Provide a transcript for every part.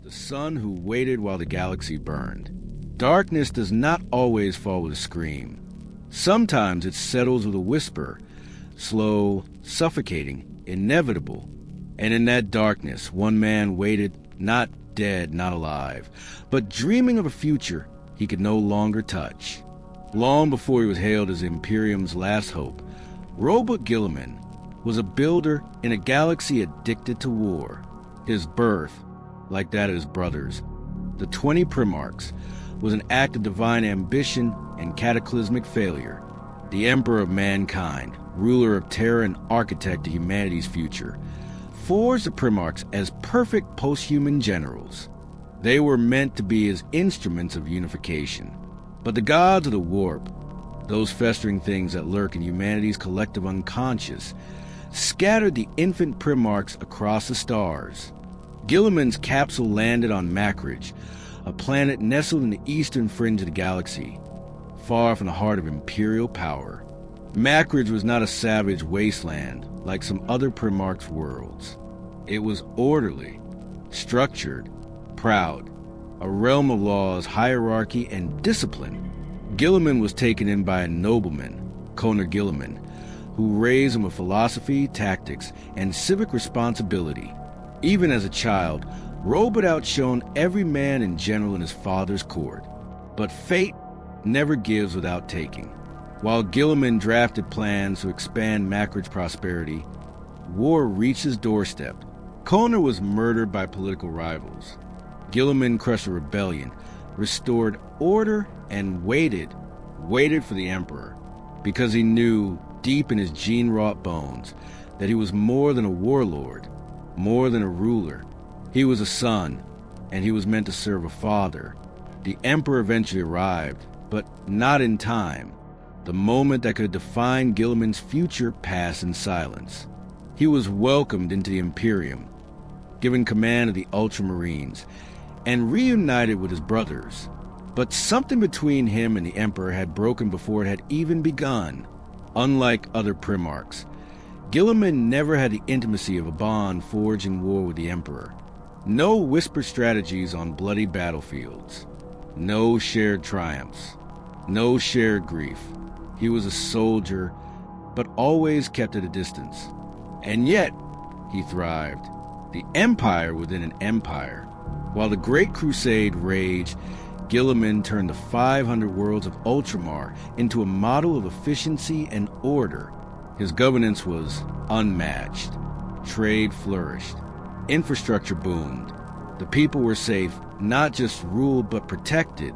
the sun who waited while the galaxy burned. Darkness does not always fall with a scream. Sometimes it settles with a whisper, slow, suffocating, inevitable. And in that darkness, one man waited, not dead, not alive, but dreaming of a future he could no longer touch. Long before he was hailed as Imperium's last hope, Roboute Guilliman was a builder in a galaxy addicted to war. His birth, like that of his brothers, the 20 Primarchs, was an act of divine ambition and cataclysmic failure. The Emperor of mankind, ruler of terror and architect of humanity's future, forged the Primarchs as perfect post-human generals. They were meant to be his instruments of unification. But the gods of the warp, those festering things that lurk in humanity's collective unconscious, scattered the infant Primarchs across the stars. Guilliman's capsule landed on Macridge, a planet nestled in the eastern fringe of the galaxy, far from the heart of Imperial power. Macridge was not a savage wasteland like some other Primarchs' worlds. It was orderly, structured, proud, a realm of laws, hierarchy, and discipline. Guilliman was taken in by a nobleman, Codex Guilliman, who raised him with philosophy, tactics, and civic responsibility. Even as a child, Roboute outshone every man and general in his father's court. But fate never gives without taking. While Guilliman drafted plans to expand Macridge's prosperity, war reached his doorstep. Codex was murdered by political rivals. Guilliman crushed a rebellion, restored order, and waited for the Emperor, because he knew, deep in his gene-wrought bones, that he was more than a warlord, more than a ruler. He was a son, and he was meant to serve a father. The Emperor eventually arrived, but not in time. The moment that could define Guilliman's future passed in silence. He was welcomed into the Imperium, given command of the Ultramarines, and reunited with his brothers. But something between him and the Emperor had broken before it had even begun. Unlike other Primarchs, Guilliman never had the intimacy of a bond forged in war with the Emperor. No whispered strategies on bloody battlefields. No shared triumphs. No shared grief. He was a soldier, but always kept at a distance. And yet, he thrived. The empire within an empire. While the Great Crusade raged, Guilliman turned the 500 worlds of Ultramar into a model of efficiency and order. His governance was unmatched. Trade flourished. Infrastructure boomed. The people were safe, not just ruled but protected.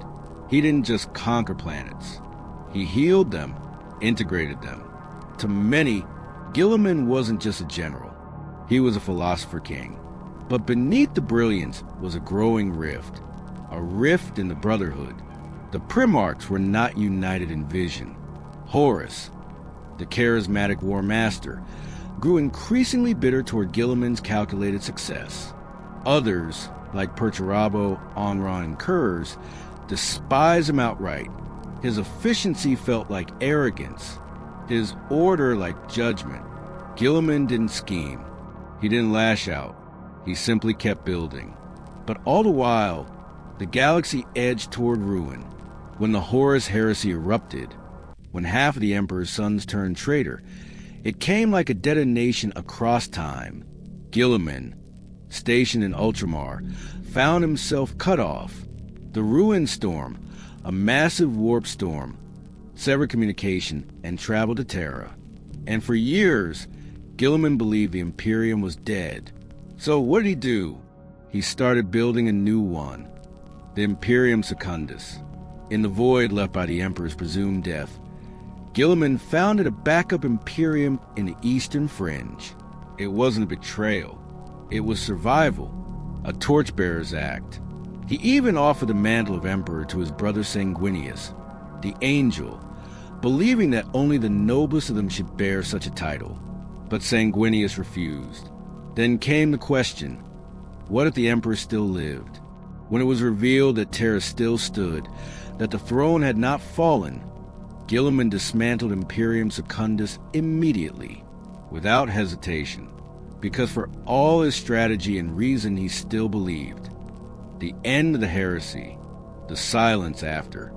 He didn't just conquer planets. He healed them, integrated them. To many, Guilliman wasn't just a general. He was a philosopher king. But beneath the brilliance was a growing rift. A rift in the Brotherhood. The Primarchs were not united in vision. Horus, the charismatic war master, grew increasingly bitter toward Guilliman's calculated success. Others, like Perturabo, Onron, and Kurz, despised him outright. His efficiency felt like arrogance, his order like judgment. Guilliman didn't scheme. He didn't lash out. He simply kept building. But all the while, the galaxy edged toward ruin. When the Horus Heresy erupted, when half of the Emperor's sons turned traitor, it came like a detonation across time. Guilliman, stationed in Ultramar, found himself cut off. The ruin storm, a massive warp storm, severed communication and traveled to Terra. And for years, Guilliman believed the Imperium was dead. So what did he do? He started building a new one, the Imperium Secundus. In the void left by the Emperor's presumed death, Guilliman founded a backup Imperium in the eastern fringe. It wasn't a betrayal. It was survival, a torchbearer's act. He even offered the mantle of Emperor to his brother Sanguinius, the Angel, believing that only the noblest of them should bear such a title. But Sanguinius refused. Then came the question, what if the Emperor still lived? When it was revealed that Terra still stood, that the throne had not fallen, Guilliman dismantled Imperium Secundus immediately, without hesitation, because for all his strategy and reason he still believed The end of the heresy. The silence after.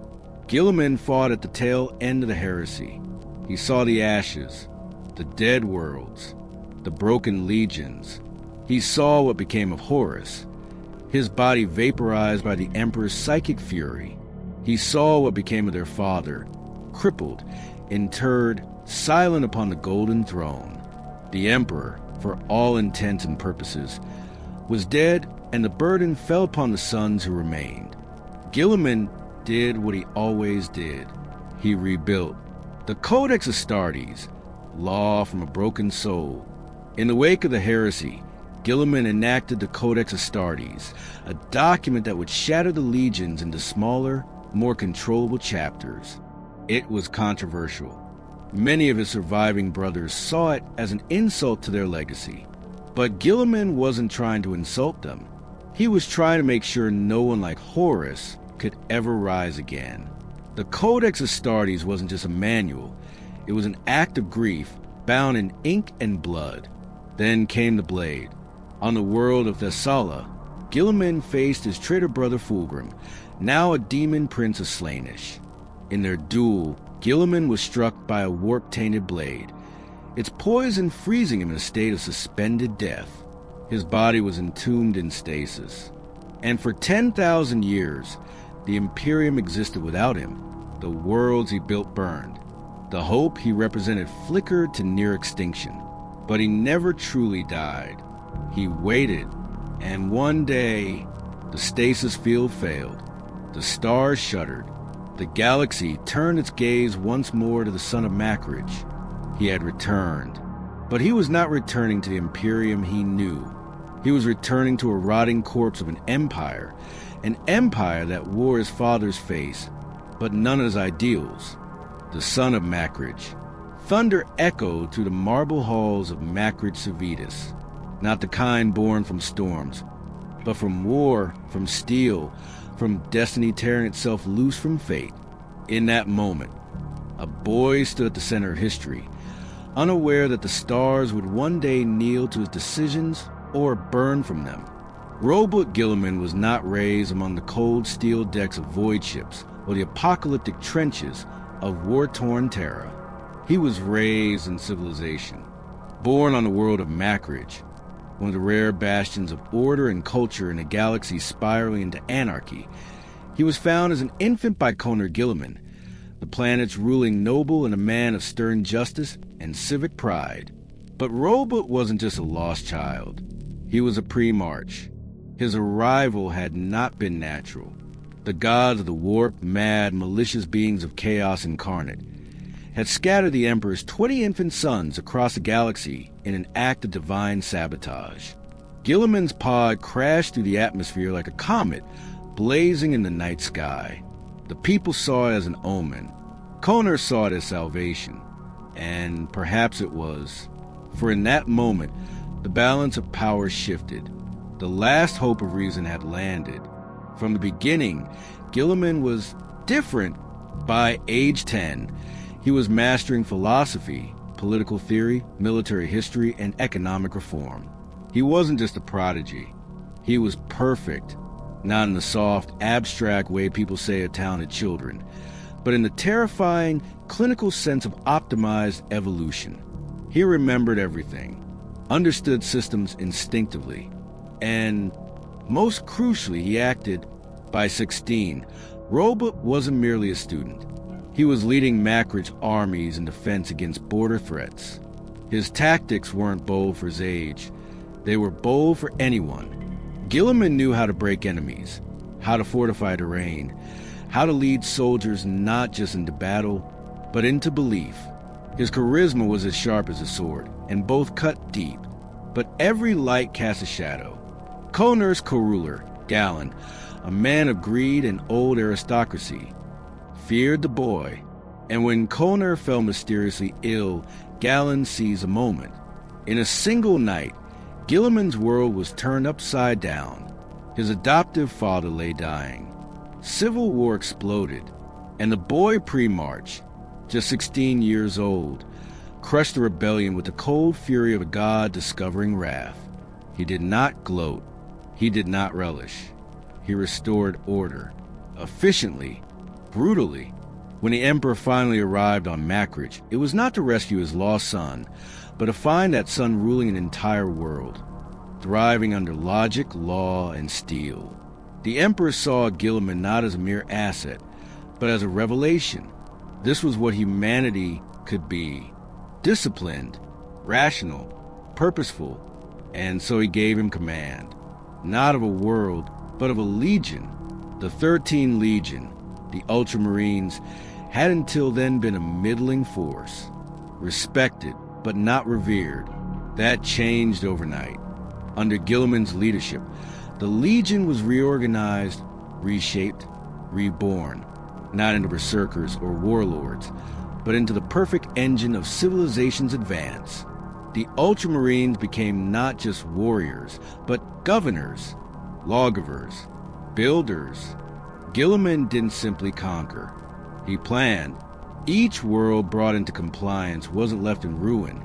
Guilliman fought at the tail end of the heresy. He saw the ashes, the dead worlds, the broken legions. He saw what became of Horus, his body vaporized by the Emperor's psychic fury. He saw what became of their father, crippled, interred, silent upon the golden throne. The Emperor, for all intents and purposes, was dead, and the burden fell upon the sons who remained. Guilliman did what he always did. He rebuilt. The Codex Astartes, law from a broken soul. In the wake of the heresy, Guilliman enacted the Codex Astartes, a document that would shatter the legions into smaller, more controllable chapters. It was controversial. Many of his surviving brothers saw it as an insult to their legacy. But Guilliman wasn't trying to insult them. He was trying to make sure no one like Horus could ever rise again. The Codex Astartes wasn't just a manual. It was an act of grief, bound in ink and blood. Then came the blade. On the world of Thessala, Guilliman faced his traitor brother Fulgrim, now a demon prince of Slaanesh. In their duel, Guilliman was struck by a warp-tainted blade, its poison freezing him in a state of suspended death. His body was entombed in stasis. And for 10,000 years, the Imperium existed without him. The worlds he built burned. The hope he represented flickered to near extinction. But he never truly died. He waited, and one day, the stasis field failed. The stars shuddered. The galaxy turned its gaze once more to the son of Macrage. He had returned. But he was not returning to the Imperium he knew. He was returning to a rotting corpse of an empire that wore his father's face, but none of his ideals. The son of Macrage. Thunder echoed through the marble halls of Macrage Civitas, not the kind born from storms, but from war, from steel, from destiny tearing itself loose from fate. In that moment, a boy stood at the center of history, unaware that the stars would one day kneel to his decisions or burn from them. Roboute Guilliman was not raised among the cold steel decks of void ships or the apocalyptic trenches of war-torn Terra. He was raised in civilization, born on the world of Macrage, one of the rare bastions of order and culture in a galaxy spiraling into anarchy. He was found as an infant by Conar Guilliman, the planet's ruling noble and a man of stern justice and civic pride. But Roboute wasn't just a lost child. He was a Primarch. His arrival had not been natural. The gods of the warped, mad, malicious beings of chaos incarnate had scattered the Emperor's 20 infant sons across the galaxy in an act of divine sabotage. Guilliman's pod crashed through the atmosphere like a comet, blazing in the night sky. The people saw it as an omen. Conar saw it as salvation. And perhaps it was. For in that moment, the balance of power shifted. The last hope of reason had landed. From the beginning, Guilliman was different. By age 10, he was mastering philosophy, political theory, military history, and economic reform. He wasn't just a prodigy. He was perfect, not in the soft, abstract way people say of talented children, but in the terrifying, clinical sense of optimized evolution. He remembered everything, understood systems instinctively, and, most crucially, he acted. By 16, Roboute wasn't merely a student. He was leading Macrage armies in defense against border threats. His tactics weren't bold for his age. They were bold for anyone. Guilliman knew how to break enemies, how to fortify terrain, how to lead soldiers not just into battle, but into belief. His charisma was as sharp as a sword, and both cut deep. But every light cast a shadow. Conar's co-ruler, Galen, a man of greed and old aristocracy, feared the boy, and when Conar fell mysteriously ill, Galen seized a moment. In a single night, Guilliman's world was turned upside down. His adoptive father lay dying. Civil war exploded, and the boy Primarch, just 16 years old, crushed the rebellion with the cold fury of a god discovering wrath. He did not gloat. He did not relish. he restored order. Efficiently, brutally. When the Emperor finally arrived on Macrich, it was not to rescue his lost son, but to find that son ruling an entire world, thriving under logic, law, and steel. The Emperor saw Guilliman not as a mere asset, but as a revelation. This was what humanity could be. Disciplined, rational, purposeful, and so he gave him command, not of a world, but of a legion. The 13 Legion, the Ultramarines, had until then been a middling force, respected but not revered. That changed overnight. Under Guilliman's leadership, the Legion was reorganized, reshaped, reborn, not into berserkers or warlords, but into the perfect engine of civilization's advance. The Ultramarines became not just warriors, but governors, lawgivers, builders. Guilliman didn't simply conquer. He planned. Each world brought into compliance wasn't left in ruin.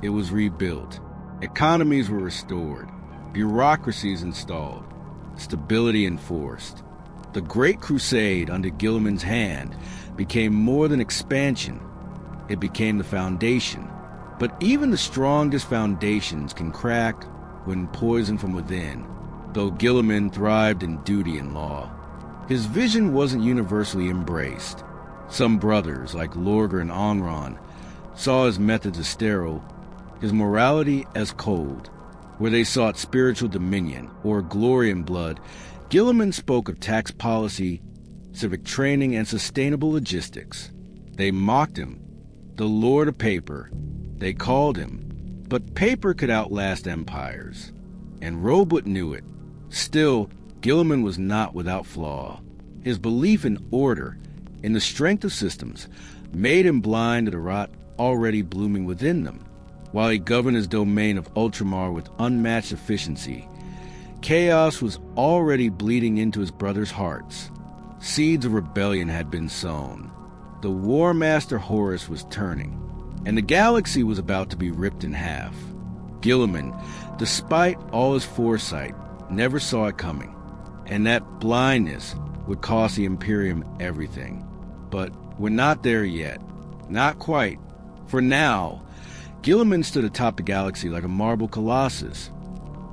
It was rebuilt. Economies were restored. Bureaucracies installed. Stability enforced. The Great Crusade under Guilliman's hand became more than expansion. It became the foundation. But even the strongest foundations can crack when poisoned from within, though Guilliman thrived in duty and law. His vision wasn't universally embraced. Some brothers, like Lorgar and Onron, saw his methods as sterile, his morality as cold. Where they sought spiritual dominion or glory in blood, Guilliman spoke of tax policy, civic training, and sustainable logistics. They mocked him, the Lord of Paper. They called him, but paper could outlast empires, and Roboute knew it. Still, Guilliman was not without flaw. His belief in order, in the strength of systems, made him blind to the rot already blooming within them. While he governed his domain of Ultramar with unmatched efficiency, chaos was already bleeding into his brothers' hearts. Seeds of rebellion had been sown. The War Master Horus was turning, and the galaxy was about to be ripped in half. Guilliman, despite all his foresight, never saw it coming, and that blindness would cost the Imperium everything. But we're not there yet. Not quite. For now, Guilliman stood atop the galaxy like a marble colossus,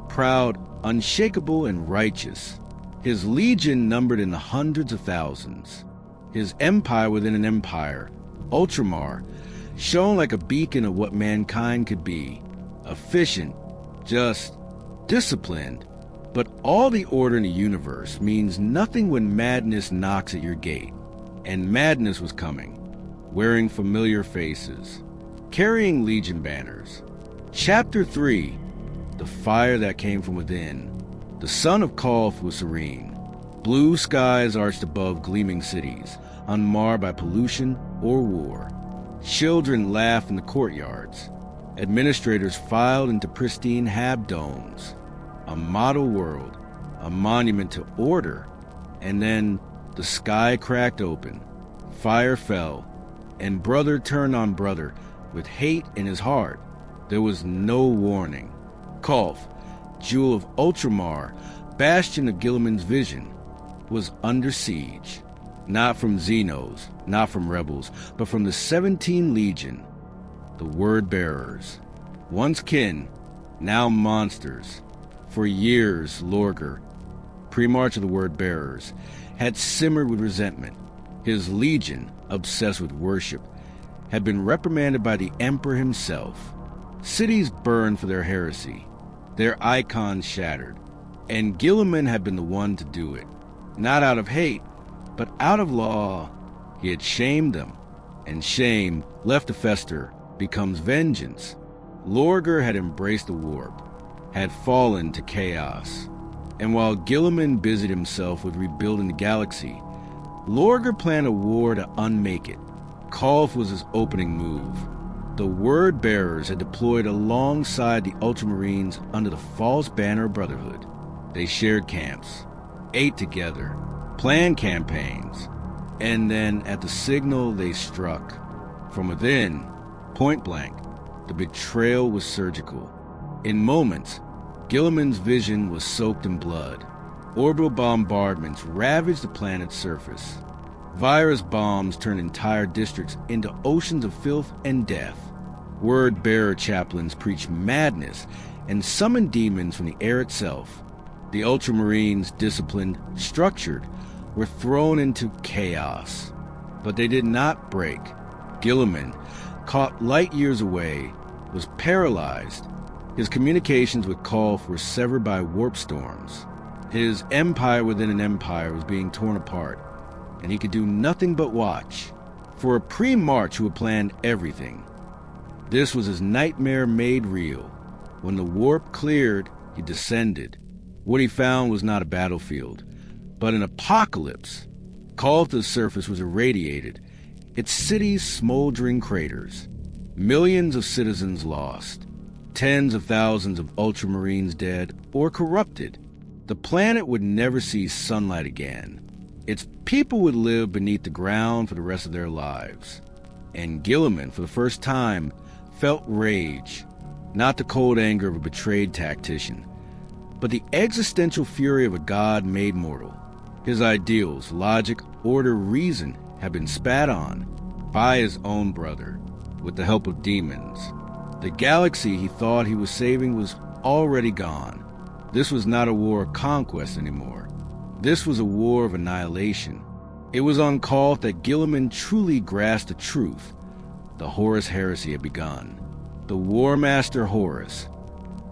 proud, unshakable, and righteous. His legion numbered in the hundreds of thousands. His empire within an empire, Ultramar, shone like a beacon of what mankind could be. Efficient, just, disciplined. But all the order in the universe means nothing when madness knocks at your gate. And madness was coming, wearing familiar faces, carrying legion banners. Chapter 3, The Fire That Came From Within. The sun of Kolth was serene. Blue skies arched above gleaming cities, unmarred by pollution or war. Children laughed in the courtyards. Administrators filed into pristine hab domes. A model world, a monument to order. And then the sky cracked open. Fire fell, and brother turned on brother with hate in his heart. There was no warning. Kolth, jewel of Ultramar, bastion of Guilliman's vision, was under siege. Not from Xenos, not from rebels, but from the 17 Legion, the word-bearers. Once kin, now monsters. For years, Lorgar, Primarch of the word-bearers, had simmered with resentment. His legion, obsessed with worship, had been reprimanded by the Emperor himself. Cities burned for their heresy, their icons shattered, and Guilliman had been the one to do it. Not out of hate, but out of law. He had shamed them, and shame, left to fester, becomes vengeance. Lorgar had embraced the warp, had fallen to chaos. And while Guilliman busied himself with rebuilding the galaxy, Lorgar planned a war to unmake it. Kolth was his opening move. The word-bearers had deployed alongside the Ultramarines under the false banner of Brotherhood. They shared camps, ate together, planned campaigns, and then at the signal they struck. From within, point blank, the betrayal was surgical. In moments, Guilliman's vision was soaked in blood. Orbital bombardments ravaged the planet's surface. Virus bombs turned entire districts into oceans of filth and death. Word-bearer chaplains preached madness and summoned demons from the air itself. The Ultramarines, disciplined, structured, were thrown into chaos. But they did not break. Guilliman, caught light years away, was paralyzed. His communications with Kolth were severed by warp storms. His empire within an empire was being torn apart, and he could do nothing but watch. For a Primarch who had planned everything, this was his nightmare made real. When the warp cleared, he descended. What he found was not a battlefield, but an apocalypse. Kolth's surface was irradiated, its cities smoldering craters. Millions of citizens lost. Tens of thousands of Ultramarines dead or corrupted. The planet would never see sunlight again. Its people would live beneath the ground for the rest of their lives. And Guilliman, for the first time, felt rage. Not the cold anger of a betrayed tactician, but the existential fury of a god made mortal. His ideals, logic, order, reason had been spat on by his own brother, with the help of demons. The galaxy he thought he was saving was already gone. This was not a war of conquest anymore. This was a war of annihilation. It was on Kolth that Guilliman truly grasped the truth. The Horus Heresy had begun. The War Master Horus,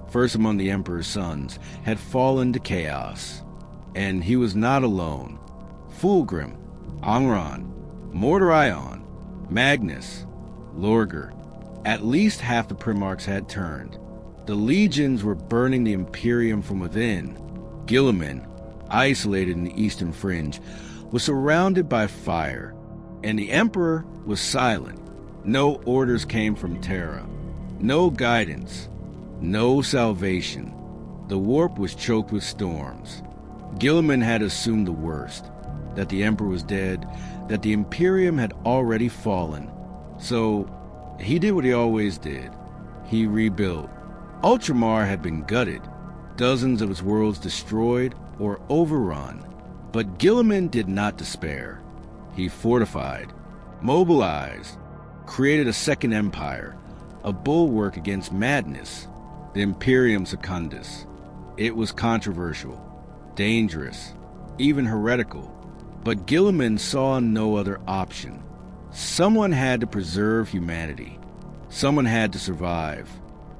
first among the Emperor's sons, had fallen to chaos. And he was not alone. Fulgrim, Angron, Mordorion, Magnus, Lorgar, at least half the Primarchs had turned. The legions were burning the Imperium from within. Guilliman, isolated in the eastern fringe, was surrounded by fire, and the Emperor was silent. No orders came from Terra, no guidance, no salvation. The warp was choked with storms. Guilliman had assumed the worst, that the Emperor was dead, that the Imperium had already fallen. So he did what he always did. He rebuilt. Ultramar had been gutted, dozens of its worlds destroyed or overrun. But Guilliman did not despair. He fortified, mobilized, created a second empire, a bulwark against madness, the Imperium Secundus. It was controversial, dangerous, even heretical. But Guilliman saw no other option. Someone had to preserve humanity. Someone had to survive.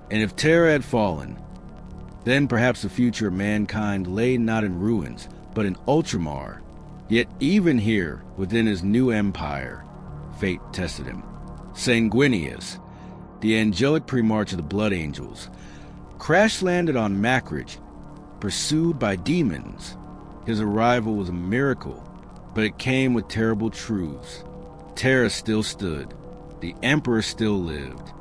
And if Terra had fallen, then perhaps the future of mankind lay not in ruins, but in Ultramar. Yet even here, within his new empire, fate tested him. Sanguinius, the angelic Primarch of the Blood Angels, crash-landed on Macridge, pursued by demons. His arrival was a miracle, but it came with terrible truths. Terra still stood, the Emperor still lived,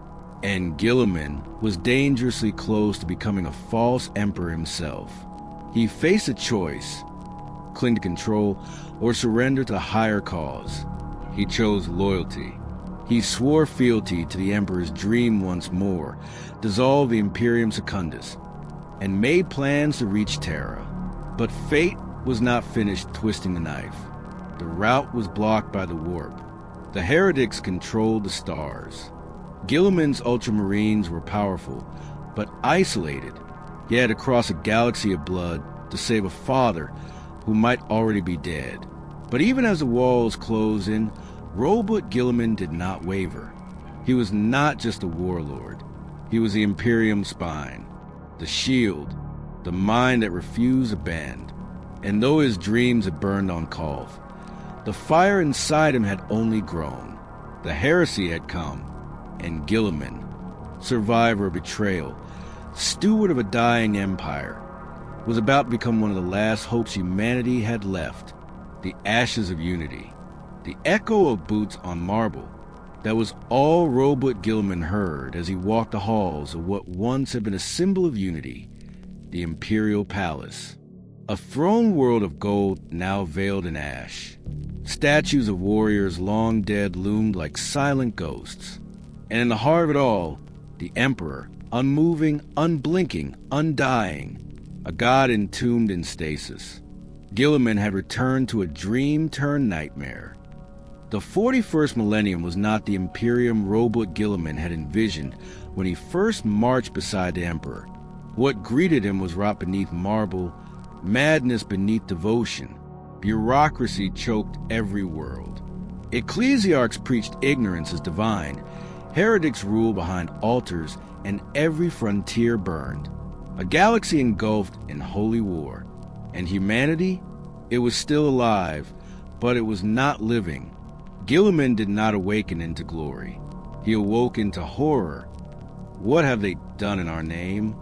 and Guilliman was dangerously close to becoming a false Emperor himself. He faced a choice: cling to control or surrender to a higher cause. He chose loyalty. He swore fealty to the Emperor's dream once more, dissolved the Imperium Secundus, and made plans to reach Terra. But fate was not finished twisting the knife. The route was blocked by the warp. The heretics controlled the stars. Guilliman's Ultramarines were powerful, but isolated. He had to cross a galaxy of blood to save a father who might already be dead. But even as the walls closed in, Roboute Guilliman did not waver. He was not just a warlord. He was the Imperium's spine, the shield, the mind that refused to bend. And though his dreams had burned on Kolth, the fire inside him had only grown. The heresy had come, and Guilliman, survivor of betrayal, steward of a dying empire, was about to become one of the last hopes humanity had left. The ashes of unity, the echo of boots on marble. That was all Roboute Guilliman heard as he walked the halls of what once had been a symbol of unity, the Imperial Palace. A throne world of gold now veiled in ash. Statues of warriors long dead loomed like silent ghosts. And in the heart of it all, the Emperor, unmoving, unblinking, undying, a god entombed in stasis. Guilliman had returned to a dream-turned-nightmare. The 41st millennium was not the Imperium Roboute Guilliman had envisioned when he first marched beside the Emperor. What greeted him was wrought beneath marble, madness beneath devotion. Bureaucracy choked every world. Ecclesiarchs preached ignorance as divine. Heretics ruled behind altars, and every frontier burned. A galaxy engulfed in holy war. And humanity? It was still alive, but it was not living. Guilliman did not awaken into glory. He awoke into horror. What have they done in our name?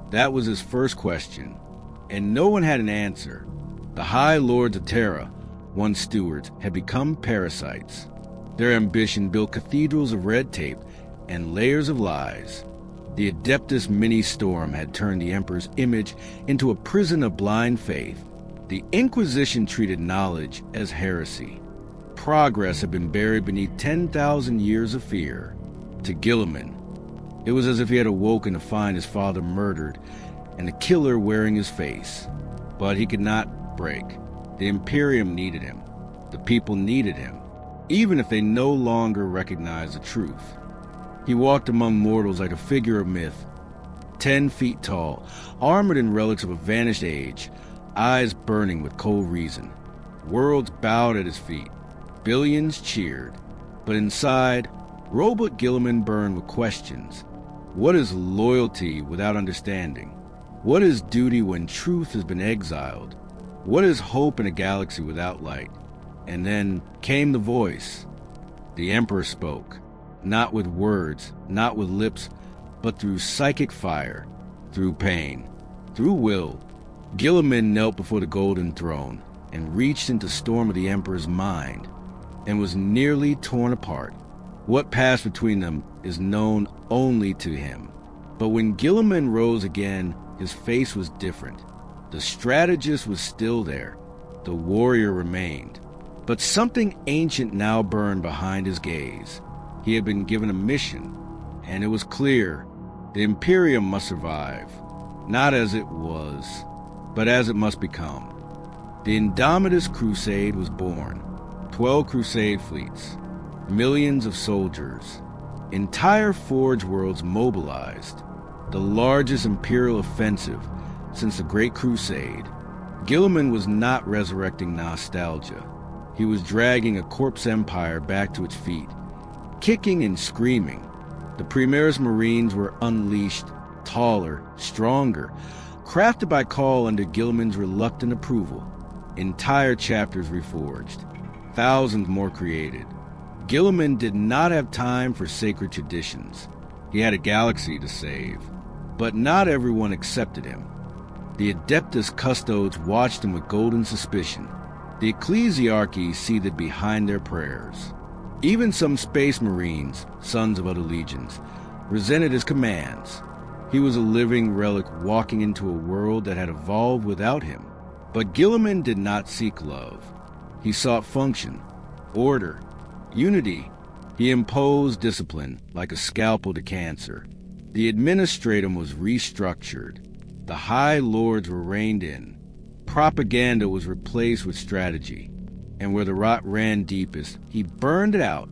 That was his first question, and no one had an answer. The High Lords of Terra, once stewards, had become parasites. Their ambition built cathedrals of red tape and layers of lies. The Adeptus Mini-Storm had turned the Emperor's image into a prison of blind faith. The Inquisition treated knowledge as heresy. Progress had been buried beneath 10,000 years of fear. To Guilliman, it was as if he had awoken to find his father murdered and the killer wearing his face. But he could not break. The Imperium needed him. The people needed him, even if they no longer recognized the truth. He walked among mortals like a figure of myth, 10 feet tall, armored in relics of a vanished age, eyes burning with cold reason. Worlds bowed at his feet. Billions cheered. But inside, Roboute Guilliman burned with questions. What is loyalty without understanding? What is duty when truth has been exiled? What is hope in a galaxy without light? And then came the voice. The Emperor spoke, not with words, not with lips, but through psychic fire, through pain, through will. Guilliman knelt before the golden throne and reached into the storm of the Emperor's mind and was nearly torn apart. What passed between them is known only to him. But when Guilliman rose again, his face was different. The strategist was still there. The warrior remained. But something ancient now burned behind his gaze. He had been given a mission, and it was clear the Imperium must survive, not as it was, but as it must become. The Indomitus Crusade was born. 12 crusade fleets, millions of soldiers, entire forge worlds mobilized, the largest imperial offensive since the Great Crusade. Guilliman was not resurrecting nostalgia. He was dragging a corpse empire back to its feet, kicking and screaming. The Primarchs Marines were unleashed, taller, stronger, crafted by call under Guilliman's reluctant approval. Entire chapters reforged, thousands more created. Guilliman did not have time for sacred traditions. He had a galaxy to save, but not everyone accepted him. The Adeptus Custodes watched him with golden suspicion. The Ecclesiarchy seethed behind their prayers. Even some space marines, sons of other legions, resented his commands. He was a living relic walking into a world that had evolved without him. But Guilliman did not seek love. He sought function, order, unity. He imposed discipline like a scalpel to cancer. The administratum was restructured. The High Lords were reined in. Propaganda was replaced with strategy. And where the rot ran deepest, he burned it out.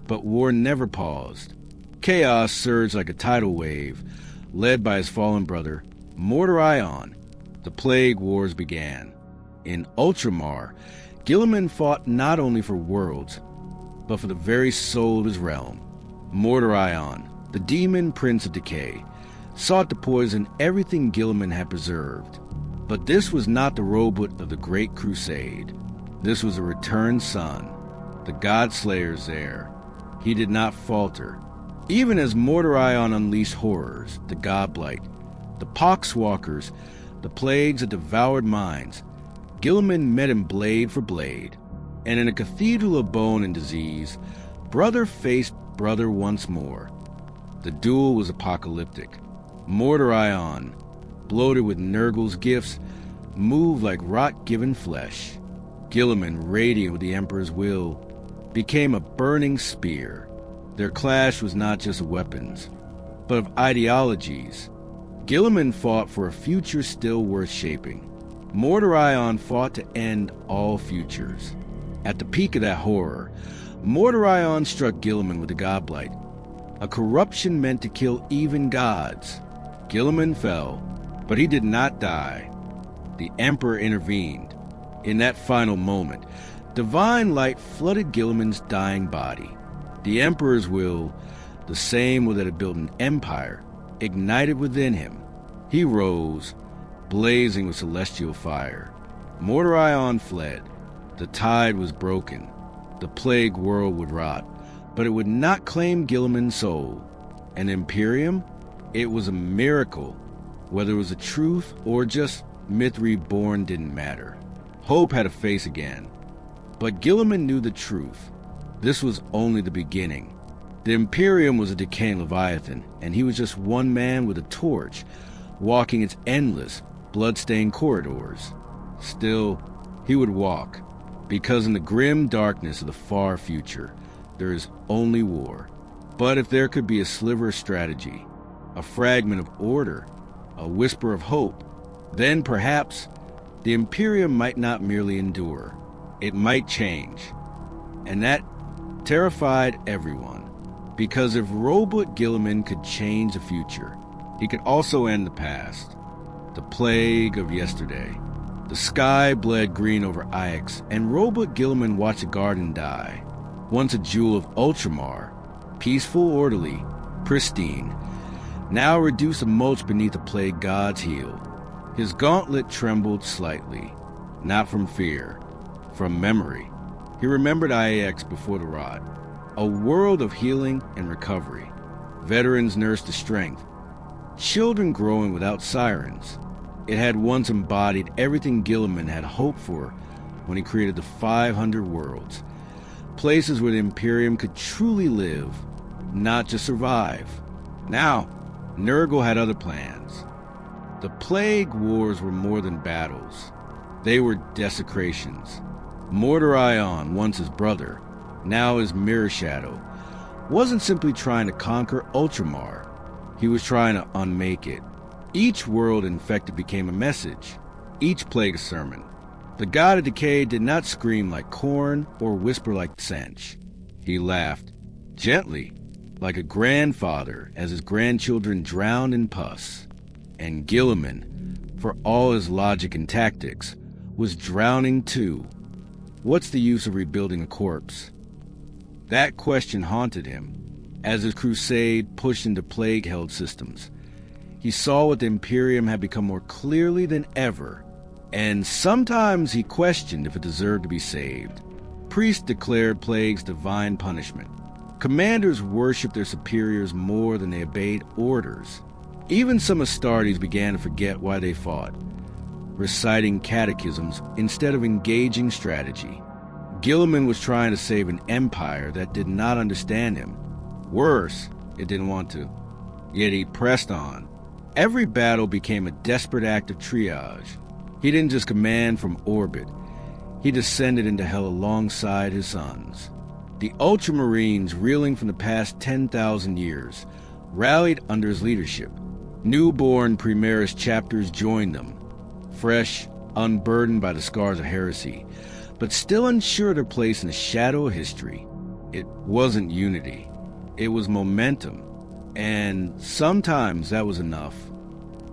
But war never paused. Chaos surged like a tidal wave, led by his fallen brother, Mortarion. The Plague Wars began. In Ultramar, Guilliman fought not only for worlds, but for the very soul of his realm. Mortarion, the demon prince of decay, sought to poison everything Guilliman had preserved. But this was not the Roboute of the Great Crusade. This was a returned son, the God-Slayer's heir. He did not falter. Even as Mortarion unleashed horrors, the Godblight, the Poxwalkers, the plagues that devoured minds, Guilliman met him blade for blade. And in a cathedral of bone and disease, brother faced brother once more. The duel was apocalyptic. Mortarion, bloated with Nurgle's gifts, moved like rot-given flesh. Guilliman, radiant with the Emperor's will, became a burning spear. Their clash was not just of weapons, but of ideologies. Guilliman fought for a future still worth shaping. Mordorion fought to end all futures. At the peak of that horror, Mordorion struck Guilliman with the Godblight, a corruption meant to kill even gods. Guilliman fell, but he did not die. The Emperor intervened. In that final moment, divine light flooded Guilliman's dying body. The Emperor's will, the same will that had built an empire, ignited within him. He rose, blazing with celestial fire. Mordorion fled. The tide was broken. The plague world would rot, but it would not claim Guilliman's soul. An Imperium? It was a miracle. Whether it was a truth or just myth reborn didn't matter. Hope had a face again. But Guilliman knew the truth. This was only the beginning. The Imperium was a decaying Leviathan, and he was just one man with a torch, walking its endless, blood-stained corridors. Still, he would walk, because in the grim darkness of the far future, there is only war. But if there could be a sliver of strategy, a fragment of order, a whisper of hope, then perhaps the Imperium might not merely endure. It might change. And that terrified everyone, because if Roboute Guilliman could change the future, he could also end the past. The plague of yesterday. The sky bled green over Ix, and Roboute Guilliman watched a garden die. Once a jewel of Ultramar, peaceful, orderly, pristine, now reduced to mulch beneath the plague god's heel. His gauntlet trembled slightly, not from fear, from memory. He remembered Ix before the rot, a world of healing and recovery. Veterans nursed to strength, children growing without sirens. It had once embodied everything Guilliman had hoped for when he created the 500 worlds, places where the Imperium could truly live, not just survive. Now, Nurgle had other plans. The plague wars were more than battles. They were desecrations. Mordorion, once his brother, now his mirror shadow, wasn't simply trying to conquer Ultramar. He was trying to unmake it. Each world infected became a message, each plague a sermon. The god of decay did not scream like Khorne or whisper like Sench. He laughed, gently, like a grandfather as his grandchildren drowned in pus. And Guilliman, for all his logic and tactics, was drowning too. What's the use of rebuilding a corpse? That question haunted him as his crusade pushed into plague-held systems. He saw what the Imperium had become more clearly than ever, and sometimes he questioned if it deserved to be saved. Priests declared plagues divine punishment. Commanders worshipped their superiors more than they obeyed orders. Even some Astartes began to forget why they fought, reciting catechisms instead of engaging strategy. Guilliman was trying to save an empire that did not understand him. Worse, it didn't want to. Yet he pressed on. Every battle became a desperate act of triage. He didn't just command from orbit. He descended into hell alongside his sons. The Ultramarines, reeling from the past 10,000 years, rallied under his leadership. Newborn Primarchs chapters joined them, fresh, unburdened by the scars of heresy, but still unsure of their place in the shadow of history. It wasn't unity. It was momentum. And sometimes that was enough.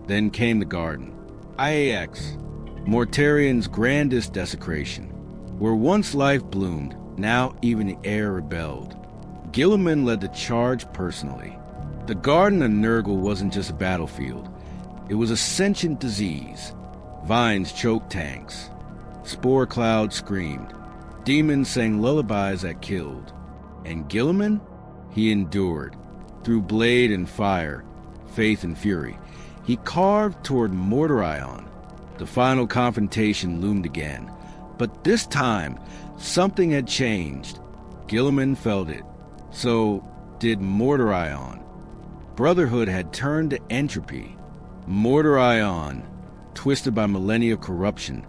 Then came the Garden. IAX, Mortarian's grandest desecration. Where once life bloomed, now even the air rebelled. Guilliman led the charge personally. The Garden of Nurgle wasn't just a battlefield. It was a sentient disease. Vines choked tanks. Spore clouds screamed. Demons sang lullabies that killed. And Guilliman? He endured. Through blade and fire, faith and fury, he carved toward Mordorion. The final confrontation loomed again, but this time, something had changed. Guilliman felt it. So did Mordorion. Brotherhood had turned to entropy. Mordorion, twisted by millennia of corruption,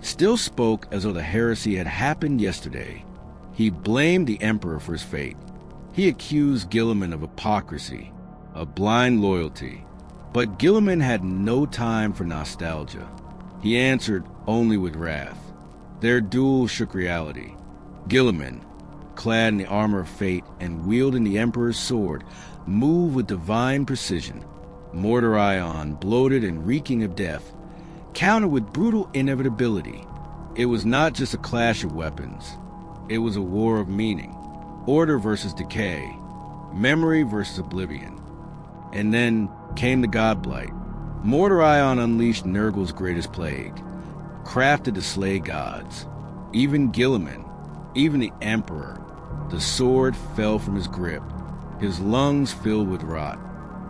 still spoke as though the heresy had happened yesterday. He blamed the Emperor for his fate. He accused Guilliman of hypocrisy, of blind loyalty. But Guilliman had no time for nostalgia. He answered only with wrath. Their duel shook reality. Guilliman, clad in the armor of fate and wielding the Emperor's sword, moved with divine precision. Mortarion, bloated and reeking of death, countered with brutal inevitability. It was not just a clash of weapons. It was a war of meaning. Order versus decay. Memory versus oblivion. And then came the Godblight. Mortarion unleashed Nurgle's greatest plague, crafted to slay gods. Even Guilliman, even the Emperor, the sword fell from his grip, his lungs filled with rot.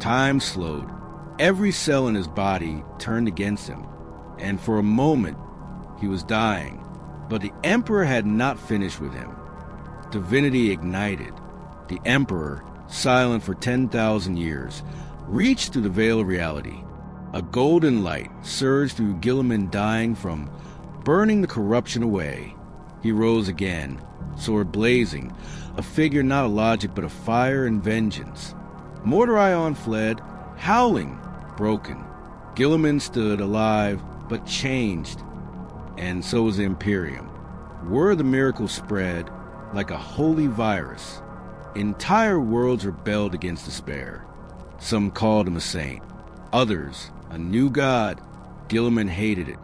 Time slowed. Every cell in his body turned against him, and for a moment he was dying. But the Emperor had not finished with him. Divinity ignited. The Emperor, silent for 10,000 years, reached through the veil of reality. A golden light surged through Guilliman, dying from burning the corruption away. He rose again, sword blazing, a figure not of logic but of fire and vengeance. Mortarion fled, howling, broken. Guilliman stood alive, but changed. And so was the Imperium. Word of the miracle spread like a holy virus. Entire worlds rebelled against despair. Some called him a saint. Others, a new god. Guilliman hated it.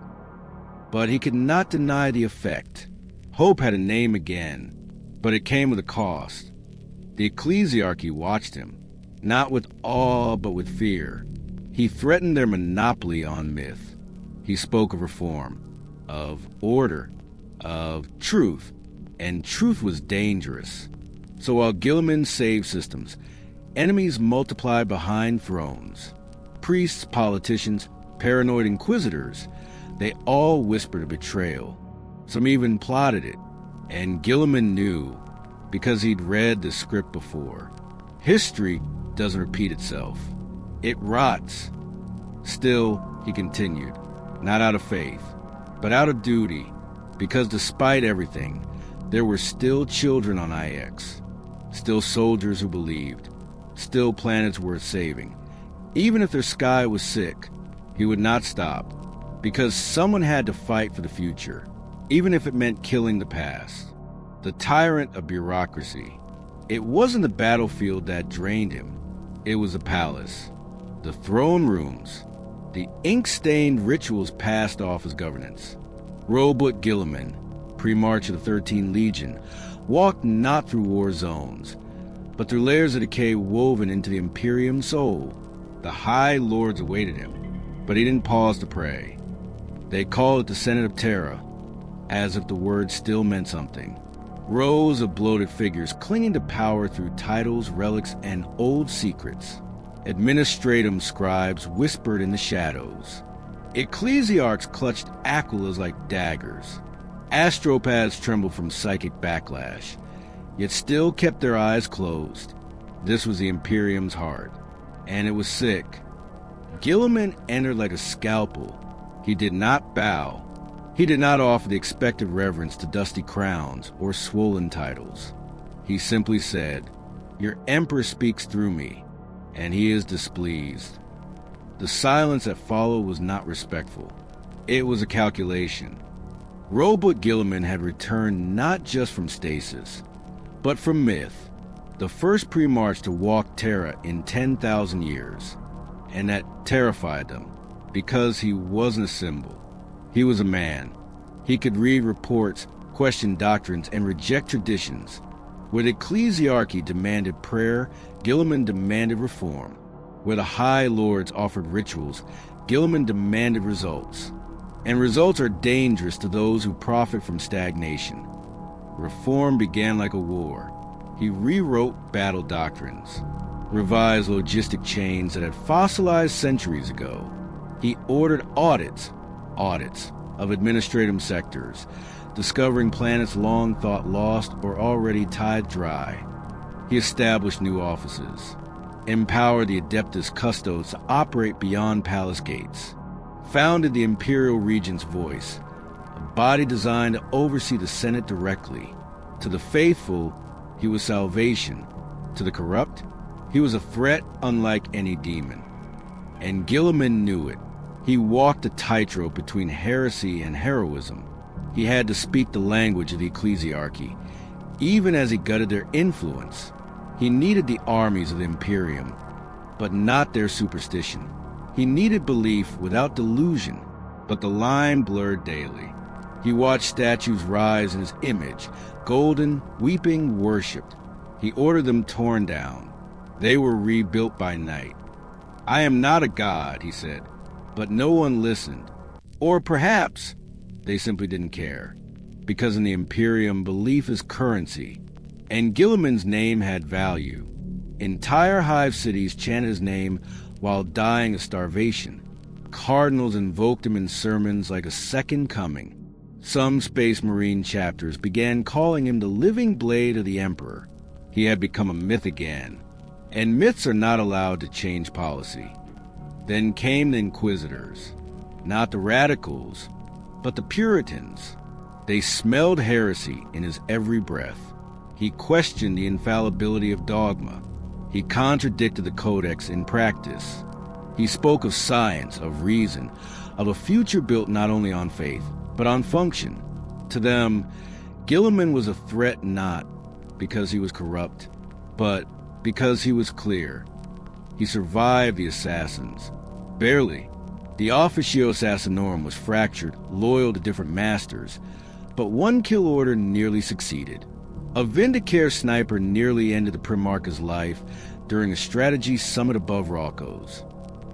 But he could not deny the effect. Hope had a name again, but it came with a cost. The ecclesiarchy watched him, not with awe but with fear. He threatened their monopoly on myth. He spoke of reform, of order, of truth, and truth was dangerous. So while Guilliman saved systems, enemies multiplied behind thrones. Priests, politicians, paranoid inquisitors, they all whispered a betrayal. Some even plotted it, and Guilliman knew, because he'd read the script before. History doesn't repeat itself. It rots. Still, he continued, not out of faith, but out of duty, because despite everything, there were still children on IX, still soldiers who believed, still planets worth saving. Even if their sky was sick, he would not stop, because someone had to fight for the future, even if it meant killing the past. The tyrant of bureaucracy. It wasn't the battlefield that drained him. It was the palace, the throne rooms, the ink-stained rituals passed off as governance. Roboute Guilliman, Primarch of the 13th Legion, walked not through war zones, but through layers of decay woven into the Imperium soul. The High Lords awaited him, but he didn't pause to pray. They called it the Senate of Terra, as if the word still meant something. Rows of bloated figures clinging to power through titles, relics, and old secrets. Administratum scribes whispered in the shadows. Ecclesiarchs clutched aquilas like daggers. Astropaths trembled from psychic backlash, yet still kept their eyes closed. This was the Imperium's heart, and it was sick. Guilliman entered like a scalpel. He did not bow. He did not offer the expected reverence to dusty crowns or swollen titles. He simply said, "Your Emperor speaks through me, and he is displeased." The silence that followed was not respectful. It was a calculation. Roboute Guilliman had returned not just from stasis, but from myth, the first Primarch to walk Terra in 10,000 years, and that terrified them, because he wasn't a symbol. He was a man. He could read reports, question doctrines, and reject traditions. Where the ecclesiarchy demanded prayer, Guilliman demanded reform. Where the High Lords offered rituals, Guilliman demanded results. And results are dangerous to those who profit from stagnation. Reform began like a war. He rewrote battle doctrines, revised logistic chains that had fossilized centuries ago. He ordered audits of administrative sectors, discovering planets long thought lost or already tied dry. He established new offices, empowered the Adeptus Custodes to operate beyond palace gates, founded the Imperial Regent's Voice, a body designed to oversee the Senate directly. To the faithful, he was salvation. To the corrupt, he was a threat unlike any demon. And Guilliman knew it. He walked a tightrope between heresy and heroism. He had to speak the language of the ecclesiarchy, even as he gutted their influence. He needed the armies of the Imperium, but not their superstition. He needed belief without delusion, but the line blurred daily. He watched statues rise in his image, golden, weeping, worshipped. He ordered them torn down. They were rebuilt by night. "I am not a god," he said, but no one listened. Or perhaps they simply didn't care, because in the Imperium, belief is currency, and Guilliman's name had value. Entire hive cities chanted his name while dying of starvation. Cardinals invoked him in sermons like a second coming. Some Space Marine chapters began calling him the living blade of the Emperor. He had become a myth again, and myths are not allowed to change policy. Then came the Inquisitors, not the radicals, but the Puritans. They smelled heresy in his every breath. He questioned the infallibility of dogma. He contradicted the Codex in practice. He spoke of science, of reason, of a future built not only on faith, but on function. To them, Guilliman was a threat not because he was corrupt, but because he was clear. He survived the assassins. Barely. The Officio Assassinorum was fractured, loyal to different masters, but one kill order nearly succeeded. A Vindicare sniper nearly ended the Primarch's life during a strategy summit above Rocco's.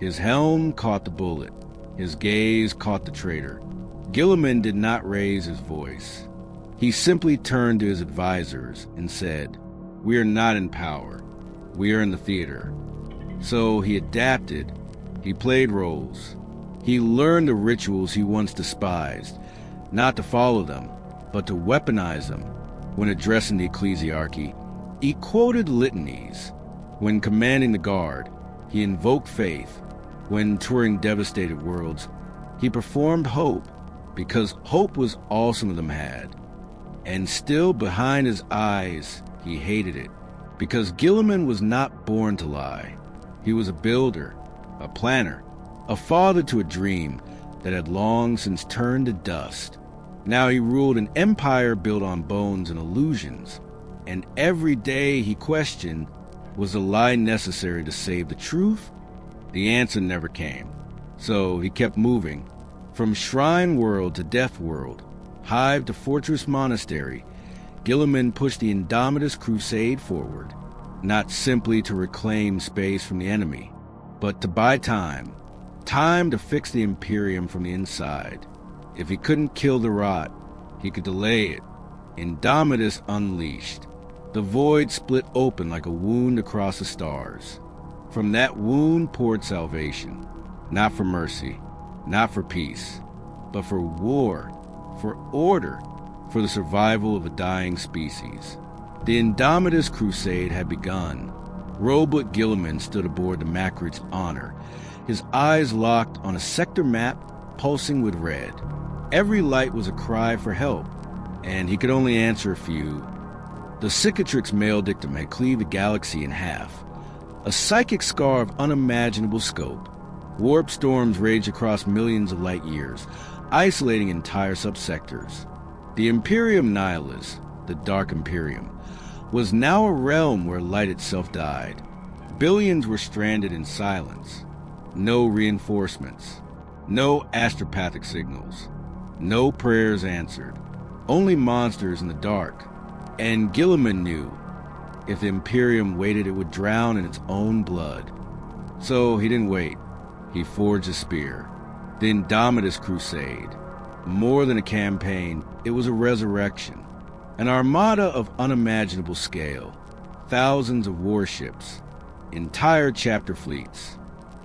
His helm caught the bullet. His gaze caught the traitor. Guilliman did not raise his voice. He simply turned to his advisors and said, "We are not in power. We are in the theater." So he adapted. He played roles. He learned the rituals he once despised, not to follow them, but to weaponize them. When addressing the ecclesiarchy, he quoted litanies. When commanding the guard, he invoked faith. When touring devastated worlds, he performed hope, because hope was all some of them had. And still behind his eyes, he hated it, because Guilliman was not born to lie. He was a builder, a planner, a father to a dream that had long since turned to dust. Now he ruled an empire built on bones and illusions, and every day he questioned, was the lie necessary to save the truth? The answer never came. So he kept moving, from shrine world to death world, hive to fortress monastery. Guilliman pushed the Indomitus Crusade forward, not simply to reclaim space from the enemy, but to buy time. Time to fix the Imperium from the inside. If he couldn't kill the rot, he could delay it. Indomitus unleashed. The void split open like a wound across the stars. From that wound poured salvation, not for mercy, not for peace, but for war, for order, for the survival of a dying species. The Indomitus Crusade had begun. Roboute Guilliman stood aboard the Macrid's Honor, his eyes locked on a sector map pulsing with red. Every light was a cry for help, and he could only answer a few. The Cicatrix Maledictum had cleaved the galaxy in half, a psychic scar of unimaginable scope. Warp storms raged across millions of light years, isolating entire subsectors. The Imperium Nihilus, the Dark Imperium, was now a realm where light itself died. Billions were stranded in silence. No reinforcements. No astropathic signals. No prayers answered. Only monsters in the dark. And Guilliman knew, if the Imperium waited, it would drown in its own blood. So he didn't wait. He forged a spear. The Indomitus Crusade. More than a campaign, it was a resurrection. An armada of unimaginable scale. Thousands of warships. Entire chapter fleets.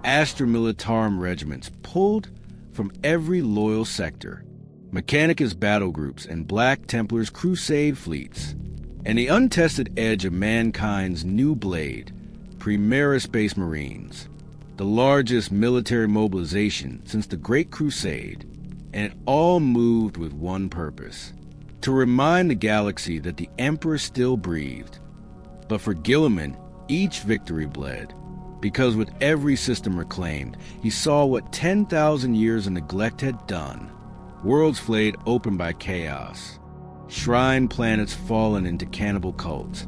Astra Militarum regiments pulled from every loyal sector. Mechanicus battle groups and Black Templars crusade fleets. And the untested edge of mankind's new blade, Primarchs Space Marines. The largest military mobilization since the Great Crusade, and it all moved with one purpose: to remind the galaxy that the Emperor still breathed. But for Guilliman, each victory bled, because with every system reclaimed, he saw what 10,000 years of neglect had done. Worlds flayed open by chaos. Shrine planets fallen into cannibal cults,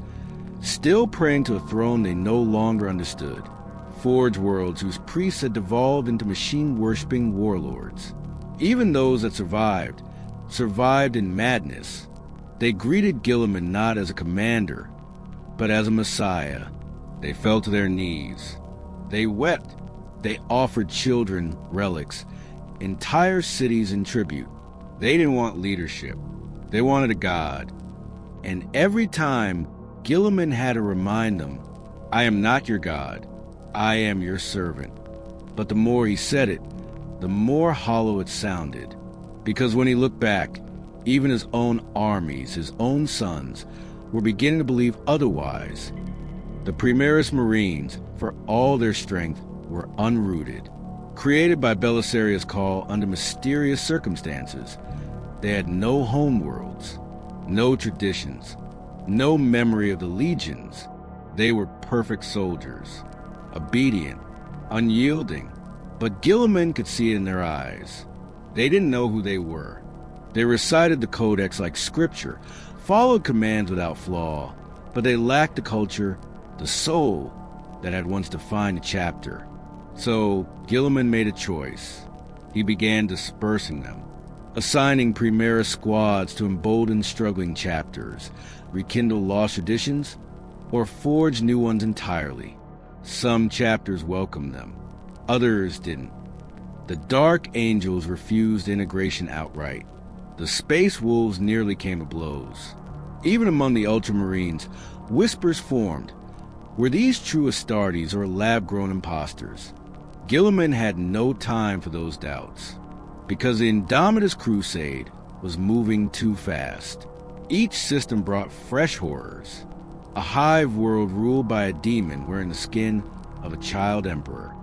still praying to a throne they no longer understood. Forge worlds whose priests had devolved into machine-worshipping warlords. Even those that survived in madness. They greeted Guilliman not as a commander, but as a messiah. They fell to their knees. They wept. They offered children relics, entire cities in tribute. They didn't want leadership. They wanted a god. And every time, Guilliman had to remind them, I am not your god. I am your servant. But the more he said it, the more hollow it sounded. Because when he looked back, even his own armies, his own sons, were beginning to believe otherwise. The Primarchs Marines, for all their strength, were unrooted. Created by Belisarius' call under mysterious circumstances, they had no homeworlds, no traditions, no memory of the legions. They were perfect soldiers, obedient, unyielding. But Guilliman could see it in their eyes. They didn't know who they were. They recited the Codex like scripture, followed commands without flaw, but they lacked the culture, the soul that had once defined a chapter. So Guilliman made a choice. He began dispersing them, assigning Primaris squads to embolden struggling chapters, rekindle lost traditions, or forge new ones entirely. Some chapters welcomed them, others didn't. The Dark Angels refused integration outright. The Space Wolves nearly came to blows. Even among the Ultramarines, whispers formed. Were these true Astartes or lab-grown imposters? Guilliman had no time for those doubts, because the Indomitus Crusade was moving too fast. Each system brought fresh horrors. A hive world ruled by a demon wearing the skin of a child emperor.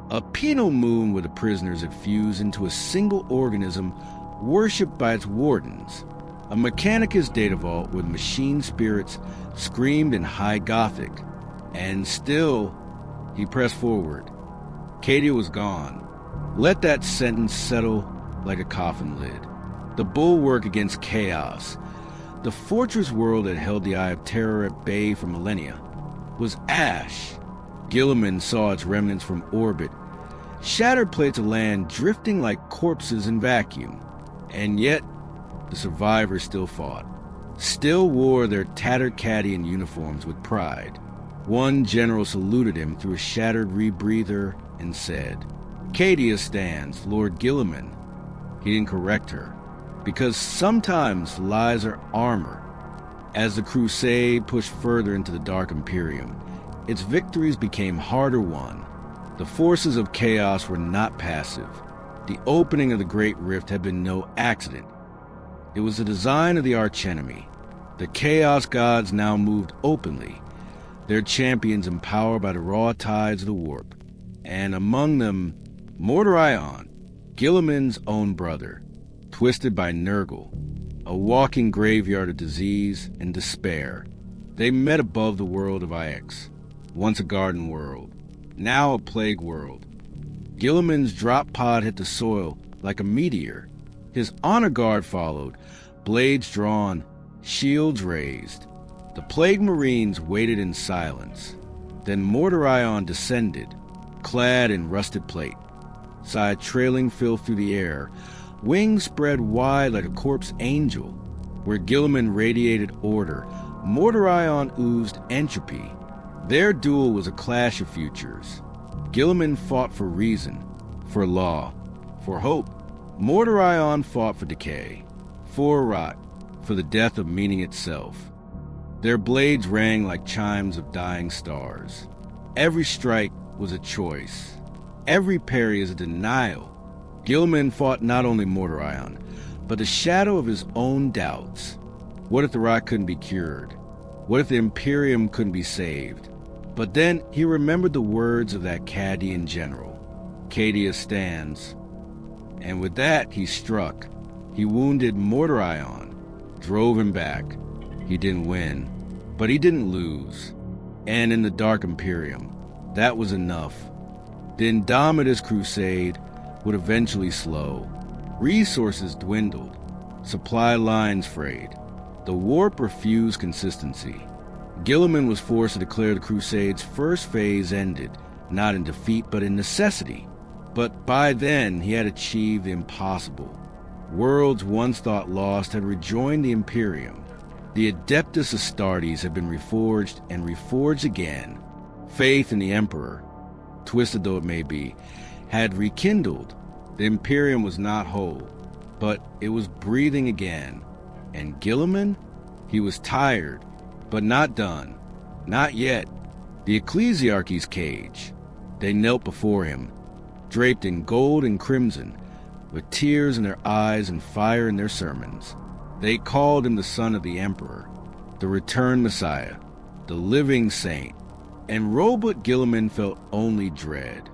A penal moon where the prisoners had fused into a single organism worshipped by its wardens. A Mechanicus data vault where the machine spirits screamed in high Gothic. And still, he pressed forward. Cadia was gone. Let that sentence settle like a coffin lid. The bulwark against chaos, the fortress world that held the Eye of Terror at bay for millennia, was ash. Guilliman saw its remnants from orbit, shattered plates of land drifting like corpses in vacuum. And yet, the survivors still fought, still wore their tattered Cadian uniforms with pride. One general saluted him through a shattered rebreather and said, Cadia stands, Lord Guilliman. He didn't correct her, because sometimes lies are armor. As the Crusade pushed further into the Dark Imperium, its victories became harder won. The forces of chaos were not passive. The opening of the Great Rift had been no accident. It was the design of the archenemy. The Chaos Gods now moved openly, their champions empowered by the raw tides of the warp. And among them, Mordorion, Guilliman's own brother, twisted by Nurgle, a walking graveyard of disease and despair. They met above the world of Ix, once a garden world, now a plague world. Guilliman's drop pod hit the soil like a meteor. His honor guard followed, blades drawn, shields raised. The plague marines waited in silence. Then Mordorion descended, clad in rusted plate, side trailing filth through the air, wings spread wide like a corpse angel. Where Guilliman radiated order, Mordorion oozed entropy. Their duel was a clash of futures. Guilliman fought for reason, for law, for hope. Mordorion fought for decay, for rot, for the death of meaning itself. Their blades rang like chimes of dying stars. Every strike was a choice. Every parry is a denial. Guilliman fought not only Mordorion, but the shadow of his own doubts. What if the rot couldn't be cured? What if the Imperium couldn't be saved? But then he remembered the words of that Cadian general. Cadia stands. And with that he struck. He wounded Mordorion, drove him back. He didn't win, but he didn't lose. And in the Dark Imperium, That was enough. The Indomitus Crusade would eventually slow. Resources dwindled. Supply lines frayed. The warp refused consistency. Guilliman was forced to declare the Crusade's first phase ended, not in defeat but in necessity. But by then, he had achieved the impossible. Worlds once thought lost had rejoined the Imperium. The Adeptus Astartes had been reforged and reforged again. Faith in the Emperor, twisted though it may be, had rekindled. The Imperium was not whole, but it was breathing again. And Guilliman? He was tired, but not done. Not yet. The Ecclesiarchy's cage. They knelt before him, draped in gold and crimson, with tears in their eyes and fire in their sermons. They called him the son of the Emperor, the returned Messiah, the living saint. And Roboute Guilliman felt only dread.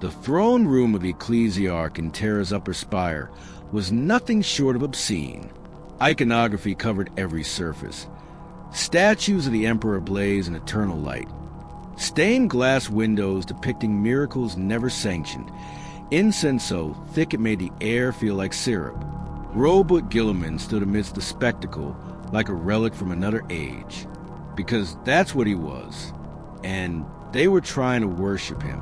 The throne room of the Ecclesiarch in Terra's upper spire was nothing short of obscene. Iconography covered every surface. Statues of the Emperor ablaze in eternal light. Stained glass windows depicting miracles never sanctioned. Incense so thick it made the air feel like syrup. Roboute Guilliman stood amidst the spectacle like a relic from another age. Because that's what he was. And they were trying to worship him.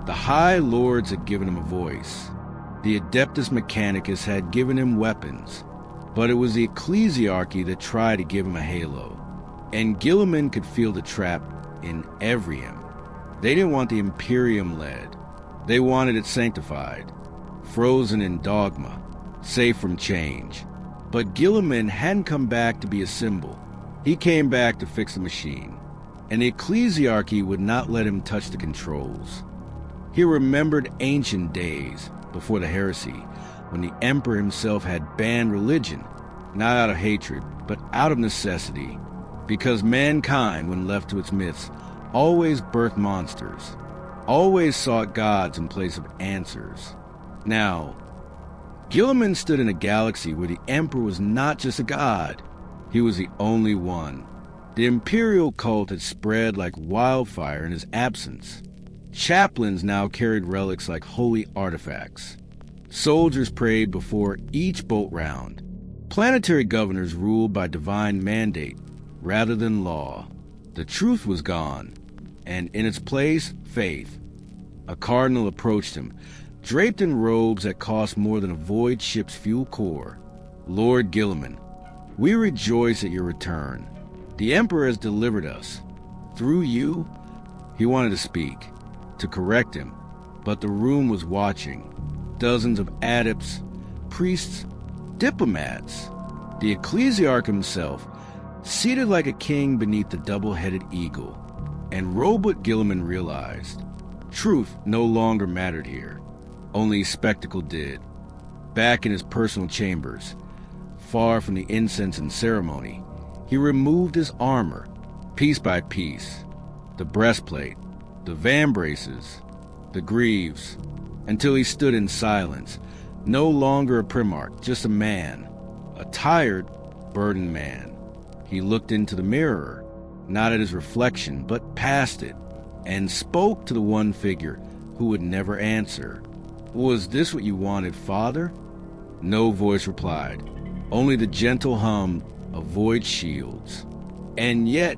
The High Lords had given him a voice. The Adeptus Mechanicus had given him weapons. But it was the Ecclesiarchy that tried to give him a halo. And Guilliman could feel the trap in every him. They didn't want the Imperium led. They wanted it sanctified, frozen in dogma, safe from change. But Guilliman hadn't come back to be a symbol. He came back to fix the machine. And the Ecclesiarchy would not let him touch the controls. He remembered ancient days, before the heresy, when the Emperor himself had banned religion, not out of hatred, but out of necessity, because mankind, when left to its myths, always birthed monsters, always sought gods in place of answers. Now, Guilliman stood in a galaxy where the Emperor was not just a god, he was the only one. The imperial cult had spread like wildfire in his absence. Chaplains now carried relics like holy artifacts. Soldiers prayed before each bolt round. Planetary governors ruled by divine mandate rather than law. The truth was gone, and in its place, faith. A cardinal approached him, draped in robes that cost more than a void ship's fuel core. Lord Guilliman, we rejoice at your return. The Emperor has delivered us. Through you, he wanted to speak, to correct him, but the room was watching. Dozens of adepts, priests, diplomats. The Ecclesiarch himself, seated like a king beneath the double-headed eagle. And Roboute Guilliman realized, truth no longer mattered here. Only spectacle did. Back in his personal chambers, far from the incense and ceremony, he removed his armor, piece by piece, the breastplate, the vambraces, the greaves, until he stood in silence, no longer a Primarch, just a man, a tired, burdened man. He looked into the mirror, not at his reflection, but past it, and spoke to the one figure who would never answer. Was this what you wanted, Father? No voice replied, only the gentle hum of void shields. And yet,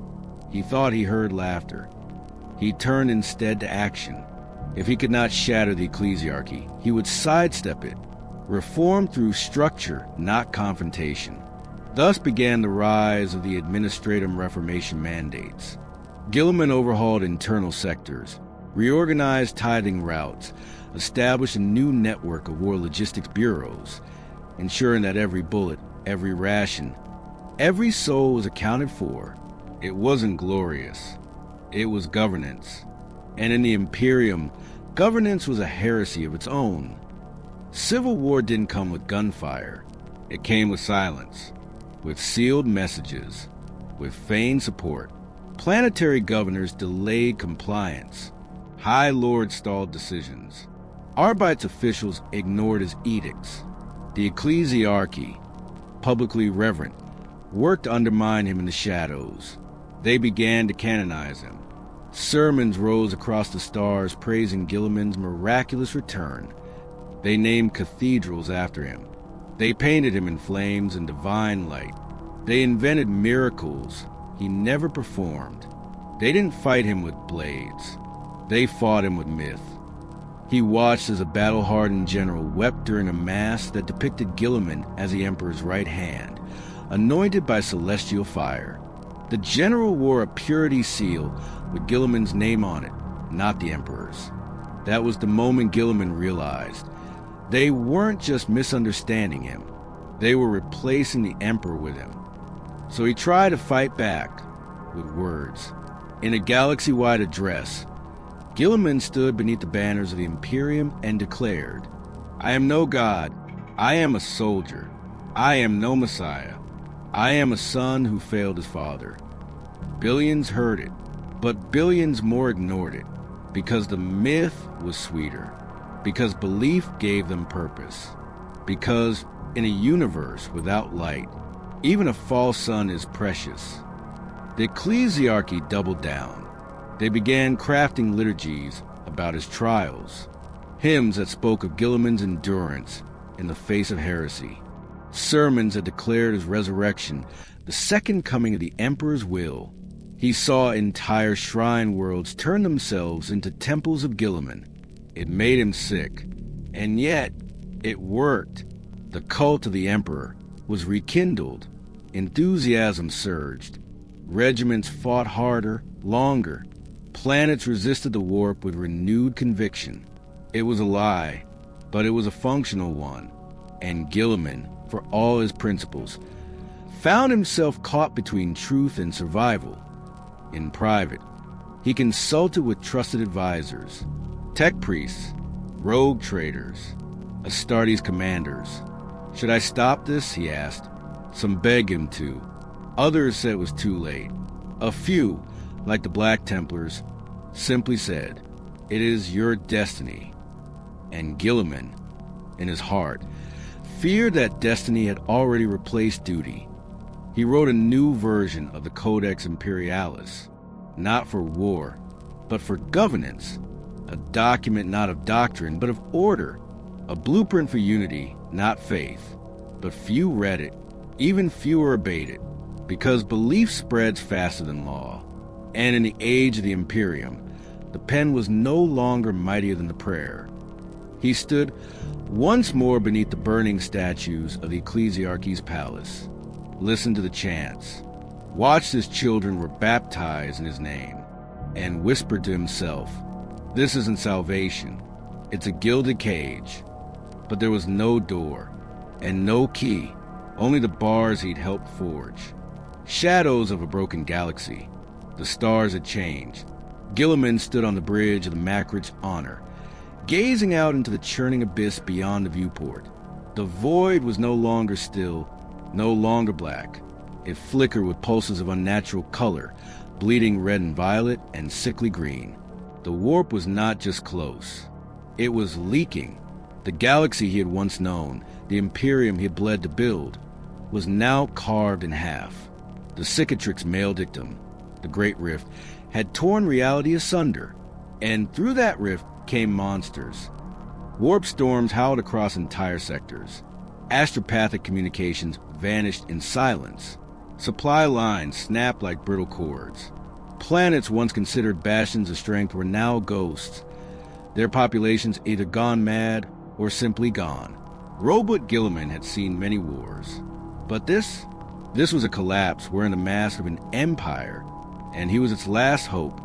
he thought he heard laughter. He turned instead to action. If he could not shatter the Ecclesiarchy, he would sidestep it, reform through structure, not confrontation. Thus began the rise of the Administratum Reformation mandates. Guilliman overhauled internal sectors, reorganized tithing routes, established a new network of war logistics bureaus, ensuring that every bullet, every ration, every soul was accounted for. It wasn't glorious. It was governance. And in the Imperium, governance was a heresy of its own. Civil war didn't come with gunfire. It came with silence, with sealed messages, with feigned support. Planetary governors delayed compliance. High Lords stalled decisions. Arbite's officials ignored his edicts. The Ecclesiarchy, publicly reverent, worked to undermine him in the shadows. They began to canonize him. Sermons rose across the stars praising Guilliman's miraculous return. They named cathedrals after him. They painted him in flames and divine light. They invented miracles he never performed. They didn't fight him with blades. They fought him with myth. He watched as a battle-hardened general wept during a mass that depicted Guilliman as the Emperor's right hand, anointed by celestial fire. The general wore a purity seal with Guilliman's name on it, not the Emperor's. That was the moment Guilliman realized they weren't just misunderstanding him, they were replacing the Emperor with him. So he tried to fight back with words. In a galaxy-wide address, Guilliman stood beneath the banners of the Imperium and declared, "I am no god. I am a soldier. I am no messiah. I am a son who failed his father." Billions heard it, but billions more ignored it, because the myth was sweeter, because belief gave them purpose, because in a universe without light, even a false sun is precious. The ecclesiarchy doubled down. They began crafting liturgies about his trials, hymns that spoke of Guilliman's endurance in the face of heresy, sermons that declared his resurrection, the second coming of the Emperor's will. He saw entire shrine worlds turn themselves into temples of Guilliman. It made him sick, and yet it worked. The cult of the Emperor was rekindled. Enthusiasm surged. Regiments fought harder, longer. Planets resisted the warp with renewed conviction. It was a lie, but it was a functional one. And Guilliman, for all his principles, found himself caught between truth and survival. In private, he consulted with trusted advisors, tech priests, rogue traders, Astartes commanders. "Should I stop this?" he asked. Some begged him to. Others said it was too late. A few, like the Black Templars, simply said, "It is your destiny." And Guilliman, in his heart, feared that destiny had already replaced duty. He wrote a new version of the Codex Imperialis, not for war, but for governance, a document not of doctrine, but of order, a blueprint for unity, not faith. But few read it, even fewer obeyed it, because belief spreads faster than law. And in the age of the Imperium, the pen was no longer mightier than the prayer. He stood once more beneath the burning statues of the ecclesiarchy's palace, listened to the chants, watched as children were baptized in his name, and whispered to himself, "This isn't salvation. It's a gilded cage." But there was no door, and no key, only the bars he'd helped forge. Shadows of a broken galaxy. The stars had changed. Guilliman stood on the bridge of the Macrid's Honor, gazing out into the churning abyss beyond the viewport. The void was no longer still, no longer black. It flickered with pulses of unnatural color, bleeding red and violet and sickly green. The warp was not just close. It was leaking. The galaxy he had once known, the Imperium he had bled to build, was now carved in half. The Cicatrix Maledictum, the Great Rift, had torn reality asunder, and through that rift came monsters. Warp storms howled across entire sectors. Astropathic communications vanished in silence. Supply lines snapped like brittle cords. Planets once considered bastions of strength were now ghosts, their populations either gone mad or simply gone. Roboute Guilliman had seen many wars, but this was a collapse wearing the mask of an empire, and he was its last hope.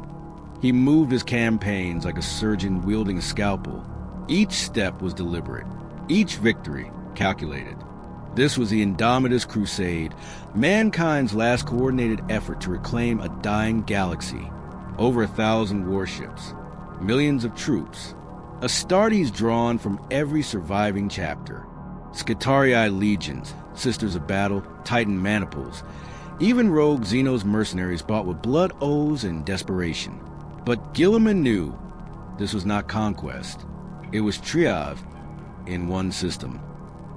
He moved his campaigns like a surgeon wielding a scalpel. Each step was deliberate, each victory calculated. This was the Indomitus Crusade, mankind's last coordinated effort to reclaim a dying galaxy. Over 1,000 warships, millions of troops, Astartes drawn from every surviving chapter, Scitarii legions, Sisters of Battle, Titan maniples, even rogue Xenos mercenaries bought with blood oaths and desperation. But Guilliman knew this was not conquest. It was triage in one system.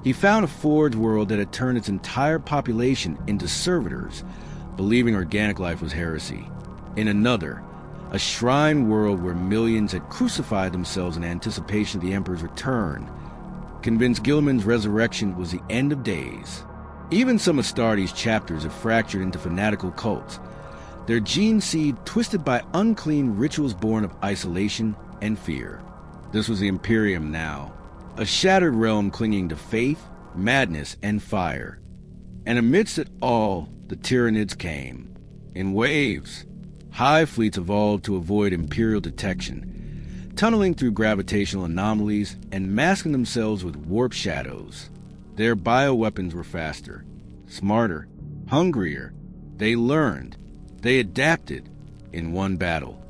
He found a forge world that had turned its entire population into servitors, believing organic life was heresy. In another, a shrine world where millions had crucified themselves in anticipation of the Emperor's return, convinced Guilliman's resurrection was the end of days. Even some Astartes chapters have fractured into fanatical cults, their gene seed twisted by unclean rituals born of isolation and fear. This was the Imperium now, a shattered realm clinging to faith, madness, and fire. And amidst it all, the Tyranids came. In waves, hive fleets evolved to avoid Imperial detection, tunneling through gravitational anomalies and masking themselves with warp shadows. Their bioweapons were faster, smarter, hungrier. They learned. They adapted in one battle.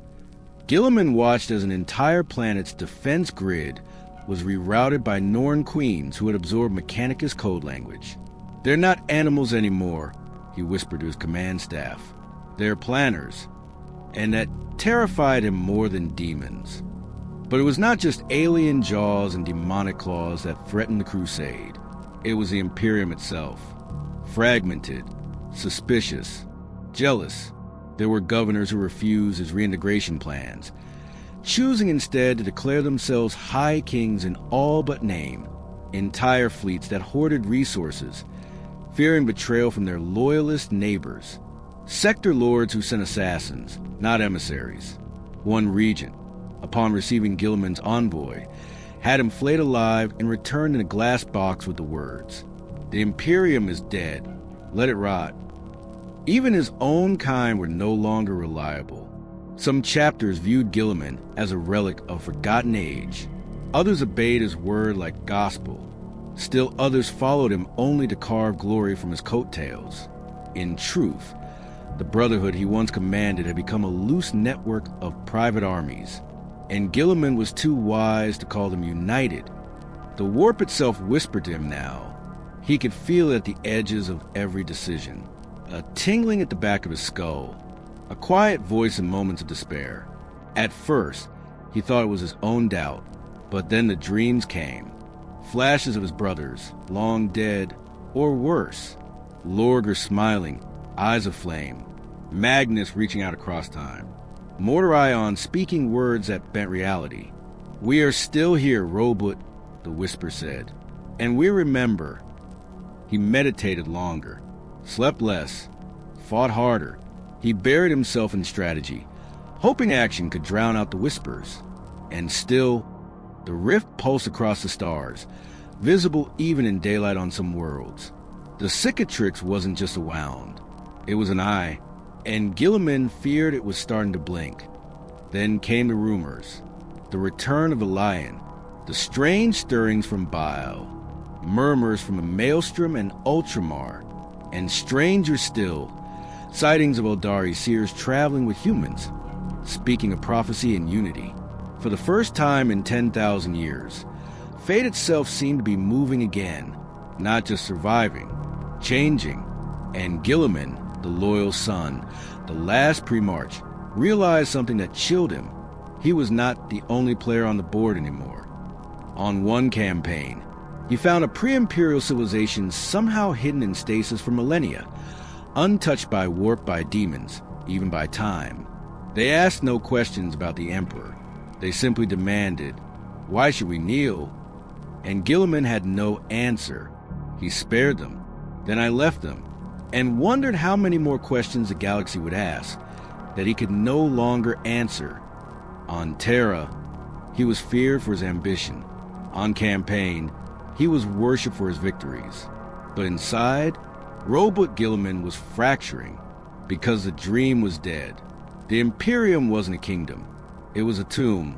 Guilliman watched as an entire planet's defense grid was rerouted by Norn queens who had absorbed Mechanicus code language. "They're not animals anymore," he whispered to his command staff. "They're planners." And that terrified him more than demons. But it was not just alien jaws and demonic claws that threatened the Crusade. It was the Imperium itself. Fragmented, suspicious, jealous. There were governors who refused his reintegration plans, choosing instead to declare themselves high kings in all but name. Entire fleets that hoarded resources, fearing betrayal from their loyalist neighbors. Sector lords who sent assassins, not emissaries. One regent, upon receiving Guilliman's envoy, had him flayed alive and returned in a glass box with the words, "The Imperium is dead. Let it rot." Even his own kind were no longer reliable. Some chapters viewed Guilliman as a relic of a forgotten age. Others obeyed his word like gospel. Still others followed him only to carve glory from his coattails. In truth, the brotherhood he once commanded had become a loose network of private armies, and Guilliman was too wise to call them united. The warp itself whispered to him now. He could feel it at the edges of every decision, a tingling at the back of his skull, a quiet voice in moments of despair. At first, he thought it was his own doubt, but then the dreams came. Flashes of his brothers, long dead, or worse. Lorgar smiling, eyes aflame. Magnus reaching out across time. Mortar Ion speaking words that bent reality. "We are still here, Roboute," the whisper said. "And we remember." He meditated longer, slept less, fought harder. He buried himself in strategy, hoping action could drown out the whispers. And still, the rift pulsed across the stars, visible even in daylight on some worlds. The Cicatrix wasn't just a wound. It was an eye, and Guilliman feared it was starting to blink. Then came the rumors, the return of the lion, the strange stirrings from Bile, murmurs from a Maelstrom and Ultramar, and stranger still, sightings of Eldari seers traveling with humans, speaking of prophecy and unity. For the first time in 10,000 years, fate itself seemed to be moving again, not just surviving, changing. And Guilliman, the loyal son, the last Primarch, realized something that chilled him. He was not the only player on the board anymore. On one campaign, he found a pre-imperial civilization somehow hidden in stasis for millennia, untouched by warp, by demons, even by time. They asked no questions about the Emperor. They simply demanded, "Why should we kneel?" And Guilliman had no answer. He spared them. Then I left them, and wondered how many more questions the galaxy would ask that he could no longer answer. On Terra, he was feared for his ambition. On campaign, he was worshipped for his victories. But inside, Roboute Guilliman was fracturing because the dream was dead. The Imperium wasn't a kingdom. It was a tomb,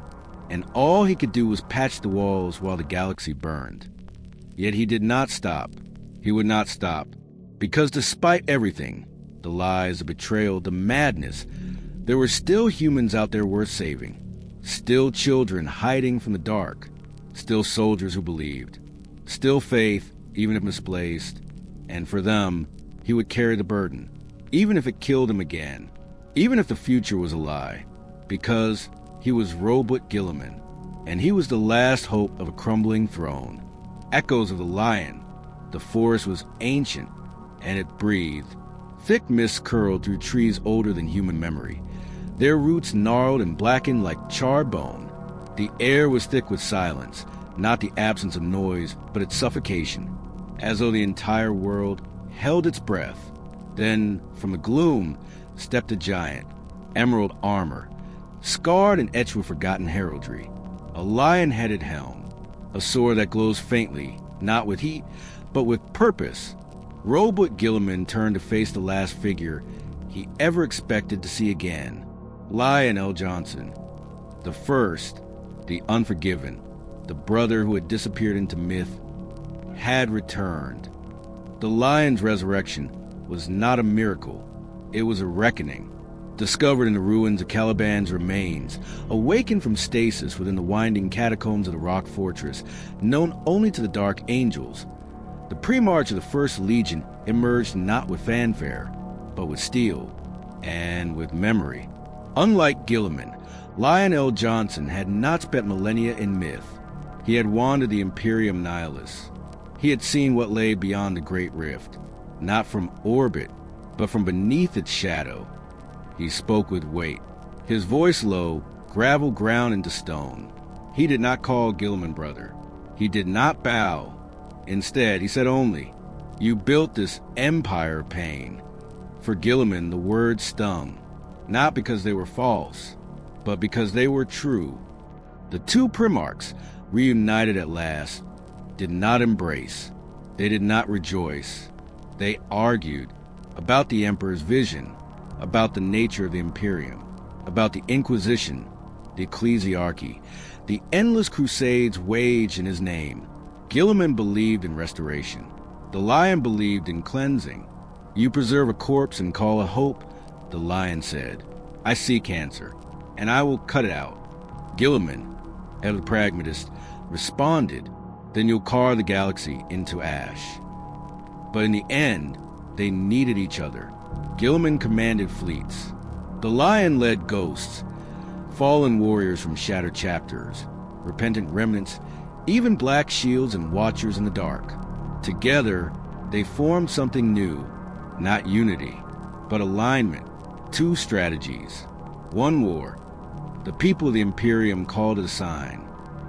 and all he could do was patch the walls while the galaxy burned. Yet he did not stop. He would not stop. Because despite everything, the lies, the betrayal, the madness, there were still humans out there worth saving. Still children hiding from the dark. Still soldiers who believed. Still faith, even if misplaced. And for them, he would carry the burden, even if it killed him again. Even if the future was a lie. Because he was Roboute Guilliman, and he was the last hope of a crumbling throne. Echoes of the lion. The forest was ancient, and it breathed. Thick mist curled through trees older than human memory. their roots gnarled and blackened like charred bone. The air was thick with silence, not the absence of noise, but its suffocation, as though the entire world held its breath. Then, from the gloom, stepped a giant, emerald armor, scarred and etched with forgotten heraldry, a lion-headed helm, a sword that glows faintly, not with heat, but with purpose. Roboute Guilliman turned to face the last figure he ever expected to see again, Lionel Johnson. The first, the unforgiven, the brother who had disappeared into myth, had returned. The lion's resurrection was not a miracle, it was a reckoning. Discovered in the ruins of Caliban's remains, awakened from stasis within the winding catacombs of the rock fortress, known only to the Dark Angels, the Primarch of the First Legion emerged not with fanfare, but with steel, and with memory. Unlike Guilliman, Lionel Johnson had not spent millennia in myth. He had wandered the Imperium Nihilus. He had seen what lay beyond the Great Rift, not from orbit, but from beneath its shadow. He spoke with weight, his voice low, gravel ground into stone. He did not call Guilliman brother. He did not bow. Instead, he said only, "You built this empire of pain." For Guilliman, the words stung, not because they were false, but because they were true. The two Primarchs, reunited at last, did not embrace. They did not rejoice. They argued about the Emperor's vision, about the nature of the Imperium, about the Inquisition, the Ecclesiarchy, the endless crusades waged in his name. Guilliman believed in restoration. The lion believed in cleansing. "You preserve a corpse and call it hope," the lion said. "I see cancer, and I will cut it out." Guilliman, head of the pragmatist, responded, "Then you'll carve the galaxy into ash." But in the end, they needed each other. Guilliman commanded fleets. The lion led ghosts, fallen warriors from shattered chapters, repentant remnants, even black shields and watchers in the dark. Together, they formed something new, not unity, but alignment. Two strategies, one war. The people of the Imperium called it a sign.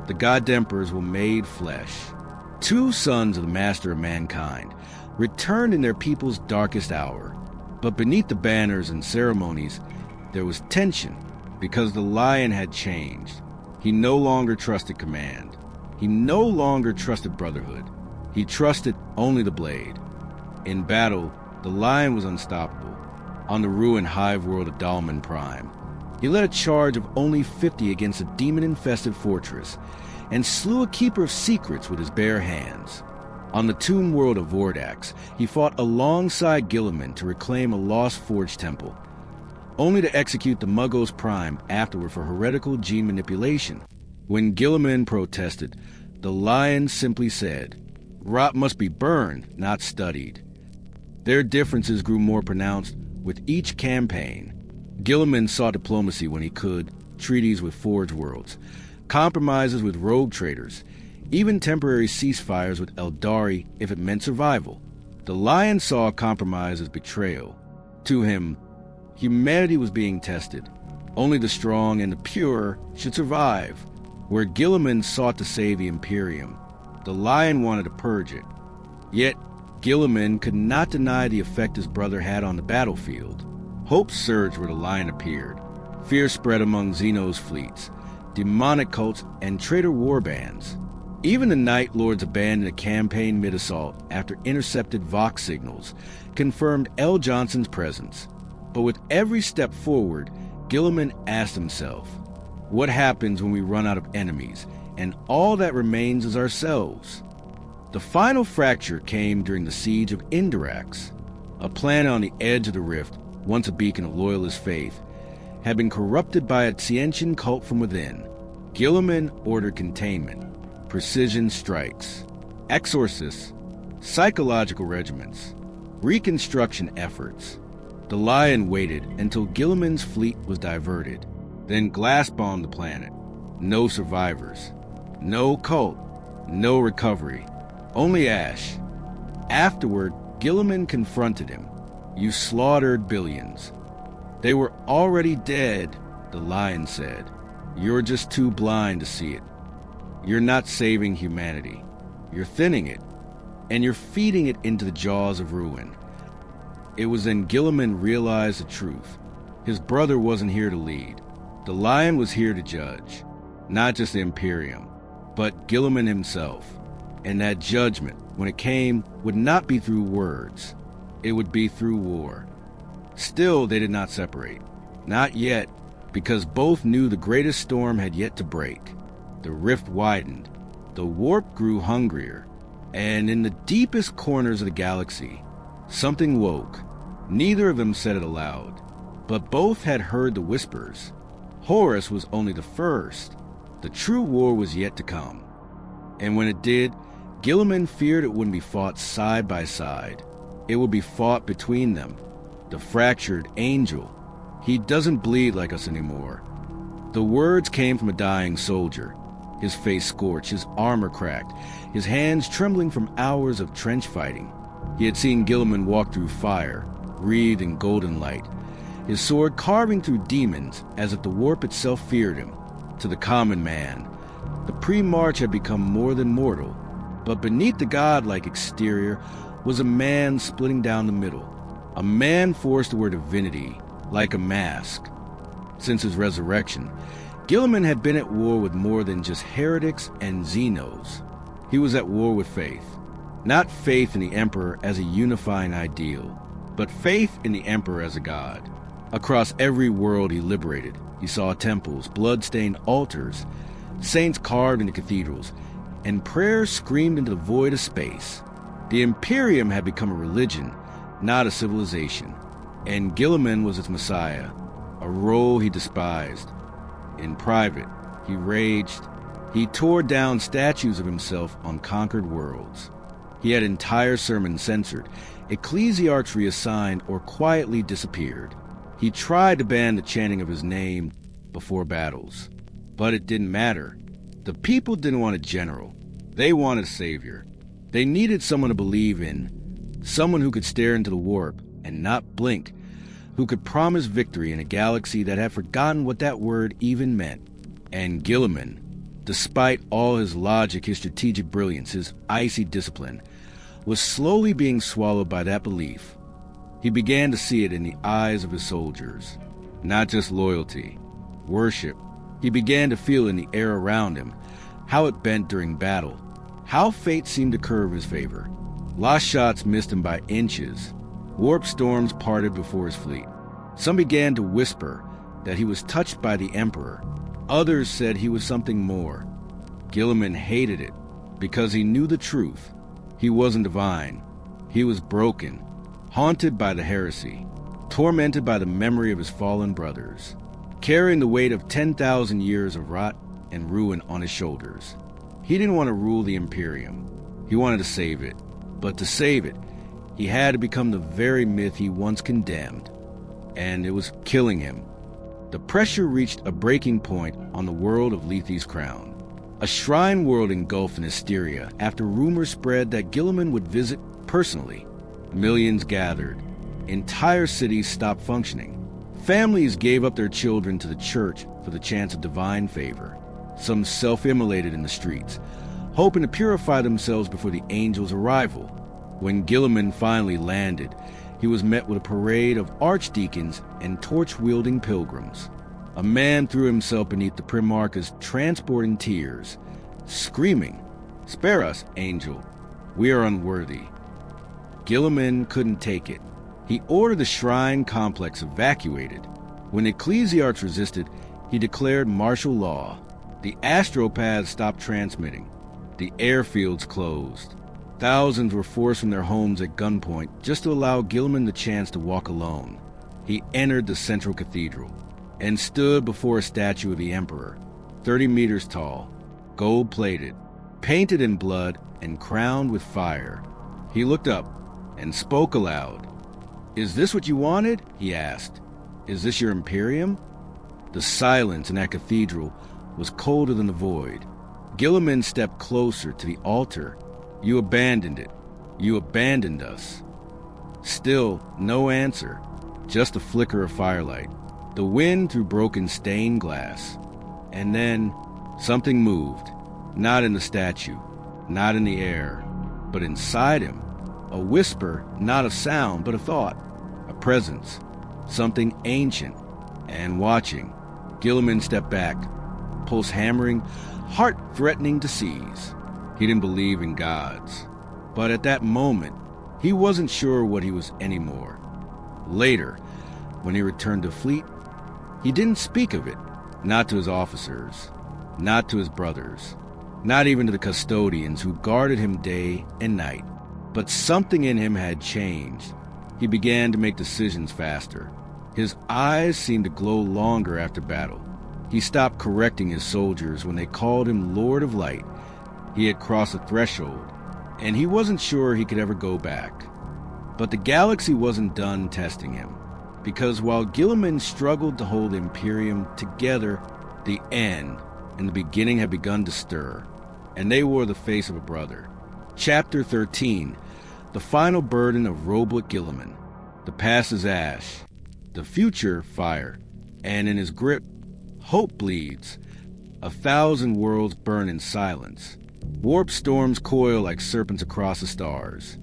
The God Emperors were made flesh. Two sons of the Master of Mankind returned in their people's darkest hour. But beneath the banners and ceremonies, there was tension, because the lion had changed. He no longer trusted command. He no longer trusted brotherhood. He trusted only the blade. In battle, the lion was unstoppable. On the ruined hive world of Dalman Prime, he led a charge of only 50 against a demon-infested fortress, and slew a keeper of secrets with his bare hands. On the tomb world of Vordax, he fought alongside Guilliman to reclaim a lost forge temple, only to execute the Muggos Prime afterward for heretical gene manipulation. When Guilliman protested, the lion simply said, "Rot must be burned, not studied." Their differences grew more pronounced with each campaign. Guilliman sought diplomacy when he could, treaties with Forge Worlds, compromises with rogue traders, even temporary ceasefires with Eldari if it meant survival. The lion saw compromise as betrayal. To him, humanity was being tested. Only the strong and the pure should survive. Where Guilliman sought to save the Imperium, the lion wanted to purge it. Yet, Guilliman could not deny the effect his brother had on the battlefield. Hope surged where the lion appeared. Fear spread among Xeno's fleets, demonic cults, and traitor warbands. Even the Night Lords abandoned a campaign mid-assault after intercepted Vox signals confirmed L. Johnson's presence. But with every step forward, Guilliman asked himself, what happens when we run out of enemies, and all that remains is ourselves? The final fracture came during the siege of Indirax. A planet on the edge of the rift, once a beacon of loyalist faith, had been corrupted by a Tientian cult from within. Guilliman ordered containment, precision strikes, exorcists, psychological regiments, reconstruction efforts. The Lion waited until Guilliman's fleet was diverted, then glass-bombed the planet. No survivors, no cult, no recovery, only ash. Afterward, Guilliman confronted him. You slaughtered billions. They were already dead, the lion said. You're just too blind to see it. You're not saving humanity. You're thinning it, and you're feeding it into the jaws of ruin. It was then Guilliman realized the truth. His brother wasn't here to lead. The lion was here to judge, not just the Imperium, but Guilliman himself. And that judgment, when it came, would not be through words. It would be through war. Still, they did not separate. Not yet, because both knew the greatest storm had yet to break. The rift widened. The warp grew hungrier. And in the deepest corners of the galaxy, something woke. Neither of them said it aloud, but both had heard the whispers. Horus was only the first. The true war was yet to come. And when it did, Guilliman feared it wouldn't be fought side by side. It would be fought between them. The fractured angel. He doesn't bleed like us anymore. The words came from a dying soldier. His face scorched, his armor cracked, his hands trembling from hours of trench fighting. He had seen Guilliman walk through fire, wreathed in golden light, his sword carving through demons as if the warp itself feared him. To the common man, the Primarch had become more than mortal, but beneath the godlike exterior was a man splitting down the middle, a man forced to wear divinity like a mask. Since his resurrection, Guilliman had been at war with more than just heretics and Xenos. He was at war with faith. Not faith in the Emperor as a unifying ideal, but faith in the Emperor as a god. Across every world he liberated, he saw temples, blood-stained altars, saints carved into cathedrals, and prayers screamed into the void of space. The Imperium had become a religion, not a civilization, and Guilliman was its messiah, a role he despised. In private, he raged. He tore down statues of himself on conquered worlds. He had entire sermons censored, ecclesiarchs reassigned, or quietly disappeared. He tried to ban the chanting of his name before battles, but it didn't matter. The people didn't want a general. They wanted a savior. They needed someone to believe in, someone who could stare into the warp and not blink, who could promise victory in a galaxy that had forgotten what that word even meant. And Guilliman, despite all his logic, his strategic brilliance, his icy discipline, was slowly being swallowed by that belief. He began to see it in the eyes of his soldiers. Not just loyalty, worship. He began to feel in the air around him, how it bent during battle, how fate seemed to curve his favor. Lost shots missed him by inches. Warp storms parted before his fleet. Some began to whisper that he was touched by the Emperor. Others said he was something more. Guilliman hated it because he knew the truth. He wasn't divine. He was broken, haunted by the heresy, tormented by the memory of his fallen brothers, carrying the weight of 10,000 years of rot and ruin on his shoulders. He didn't want to rule the Imperium. He wanted to save it. But to save it, he had to become the very myth he once condemned. And it was killing him. The pressure reached a breaking point on the world of Lethe's crown. A shrine world engulfed in hysteria after rumors spread that Guilliman would visit personally. Millions gathered. Entire cities stopped functioning. Families gave up their children to the church for the chance of divine favor. Some self-immolated in the streets, hoping to purify themselves before the angel's arrival. When Guilliman finally landed, he was met with a parade of archdeacons and torch-wielding pilgrims. A man threw himself beneath the Primarch's transport in tears, screaming, "Spare us, angel. We are unworthy." Guilliman couldn't take it. He ordered the shrine complex evacuated. When the ecclesiarchs resisted, he declared martial law. The astropaths stopped transmitting. The airfields closed. Thousands were forced from their homes at gunpoint just to allow Guilliman the chance to walk alone. He entered the central cathedral and stood before a statue of the Emperor, 30 meters tall, gold-plated, painted in blood and crowned with fire. He looked up and spoke aloud. "Is this what you wanted?" he asked. "Is this your Imperium?" The silence in that cathedral was colder than the void. Guilliman stepped closer to the altar. "You abandoned it. You abandoned us." Still, no answer. just a flicker of firelight, the wind through broken stained glass. And then something moved, not in the statue, not in the air, but inside him. A whisper, not a sound, but a thought, a presence, something ancient and watching. Guilliman stepped back, pulse hammering, heart threatening to seize. He didn't believe in gods, but at that moment, he wasn't sure what he was anymore. Later, when he returned to Fleet, he didn't speak of it, not to his officers, not to his brothers, not even to the custodians who guarded him day and night. But something in him had changed. He began to make decisions faster. His eyes seemed to glow longer after battle. He stopped correcting his soldiers when they called him Lord of Light. He had crossed a threshold, and he wasn't sure he could ever go back. But the galaxy wasn't done testing him, because while Guilliman struggled to hold Imperium together, the end and the beginning had begun to stir, and they wore the face of a brother. Chapter 13, the final burden of Roboute Guilliman. The past is ash, the future fire, and in his grip, hope bleeds. 1,000 worlds burn in silence. Warp storms coil like serpents across the stars.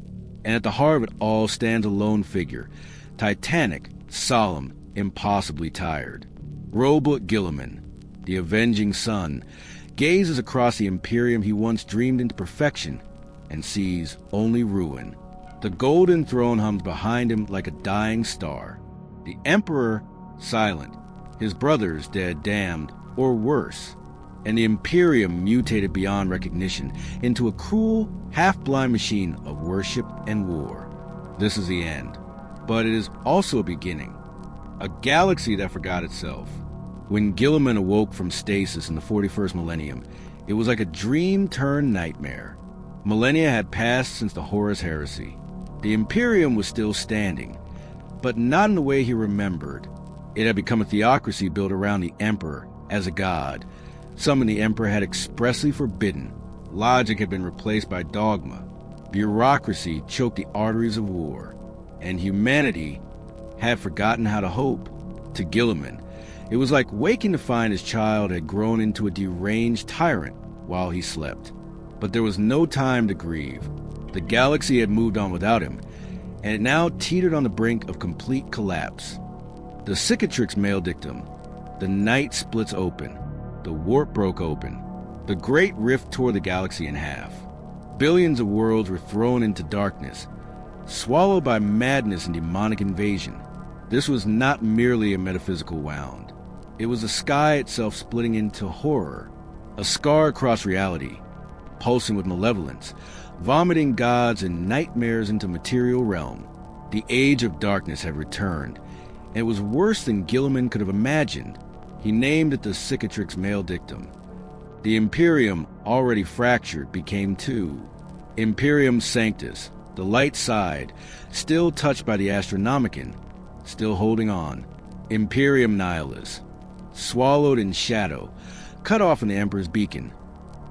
And at the heart of it all stands a lone figure, titanic, solemn, impossibly tired. Roboute Guilliman, the avenging sun, gazes across the Imperium he once dreamed into perfection and sees only ruin. The golden throne hums behind him like a dying star. The Emperor silent, his brothers dead, damned, or worse, and the Imperium mutated beyond recognition into a cruel, half-blind machine of worship and war. This is the end, but it is also a beginning. A galaxy that forgot itself. When Guilliman awoke from stasis in the 41st millennium, it was like a dream turned nightmare. Millennia had passed since the Horus Heresy. The Imperium was still standing, but not in the way he remembered. It had become a theocracy built around the Emperor as a god, something the Emperor had expressly forbidden. Logic had been replaced by dogma. Bureaucracy choked the arteries of war, and humanity had forgotten how to hope. To Guilliman, it was like waking to find his child had grown into a deranged tyrant while he slept. But there was no time to grieve. The galaxy had moved on without him, and it now teetered on the brink of complete collapse. The Cicatrix Maledictum. The night splits open. The warp broke open. The great rift tore the galaxy in half. Billions of worlds were thrown into darkness, swallowed by madness and demonic invasion. This was not merely a metaphysical wound. It was the sky itself splitting into horror, a scar across reality, pulsing with malevolence, vomiting gods and nightmares into material realm. The age of darkness had returned, and it was worse than Guilliman could have imagined. He named it the Cicatrix Maledictum. The Imperium, already fractured, became two. Imperium Sanctus, the light side, still touched by the Astronomicon, still holding on. Imperium Nihilus, swallowed in shadow, cut off in the Emperor's beacon,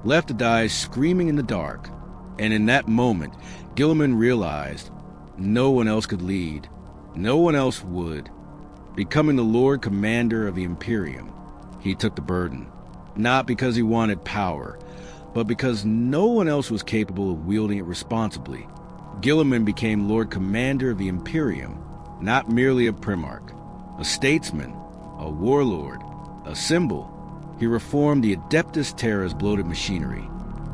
left to die screaming in the dark. And in that moment, Guilliman realized no one else could lead. No one else would. Becoming the Lord Commander of the Imperium, he took the burden. Not because he wanted power, but because no one else was capable of wielding it responsibly. Guilliman became Lord Commander of the Imperium, not merely a Primarch, a statesman, a warlord, a symbol. He reformed the Adeptus Terra's bloated machinery,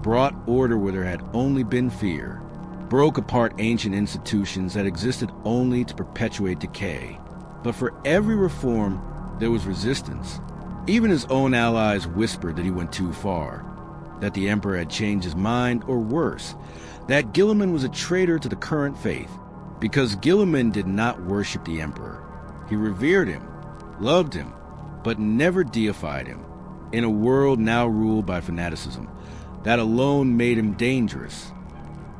brought order where there had only been fear, broke apart ancient institutions that existed only to perpetuate decay. But for every reform, there was resistance. Even his own allies whispered that he went too far, that the Emperor had changed his mind, or worse, that Guilliman was a traitor to the current faith, because Guilliman did not worship the Emperor. He revered him, loved him, but never deified him. In a world now ruled by fanaticism, that alone made him dangerous.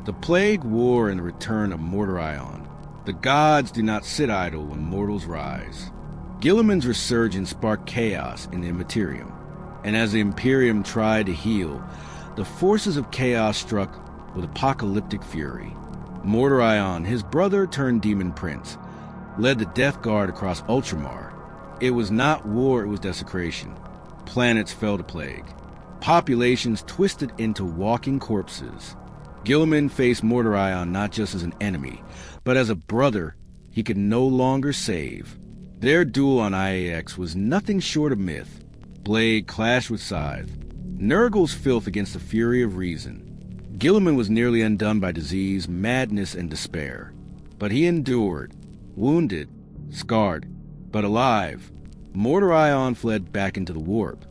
The Plague War and the return of Mordorion. The gods do not sit idle when mortals rise. Guilliman's resurgence sparked chaos in the Imperium, and as the Imperium tried to heal, the forces of chaos struck with apocalyptic fury. Mordorion, his brother turned demon prince, led the Death Guard across Ultramar. It was not war, it was desecration. Planets fell to plague. Populations twisted into walking corpses. Guilliman faced Mortarion not just as an enemy, but as a brother he could no longer save. Their duel on IAX was nothing short of myth. Blade clashed with scythe. Nurgle's filth against the fury of reason. Guilliman was nearly undone by disease, madness, and despair. But he endured, wounded, scarred, but alive. Mortarion fled back into the warp,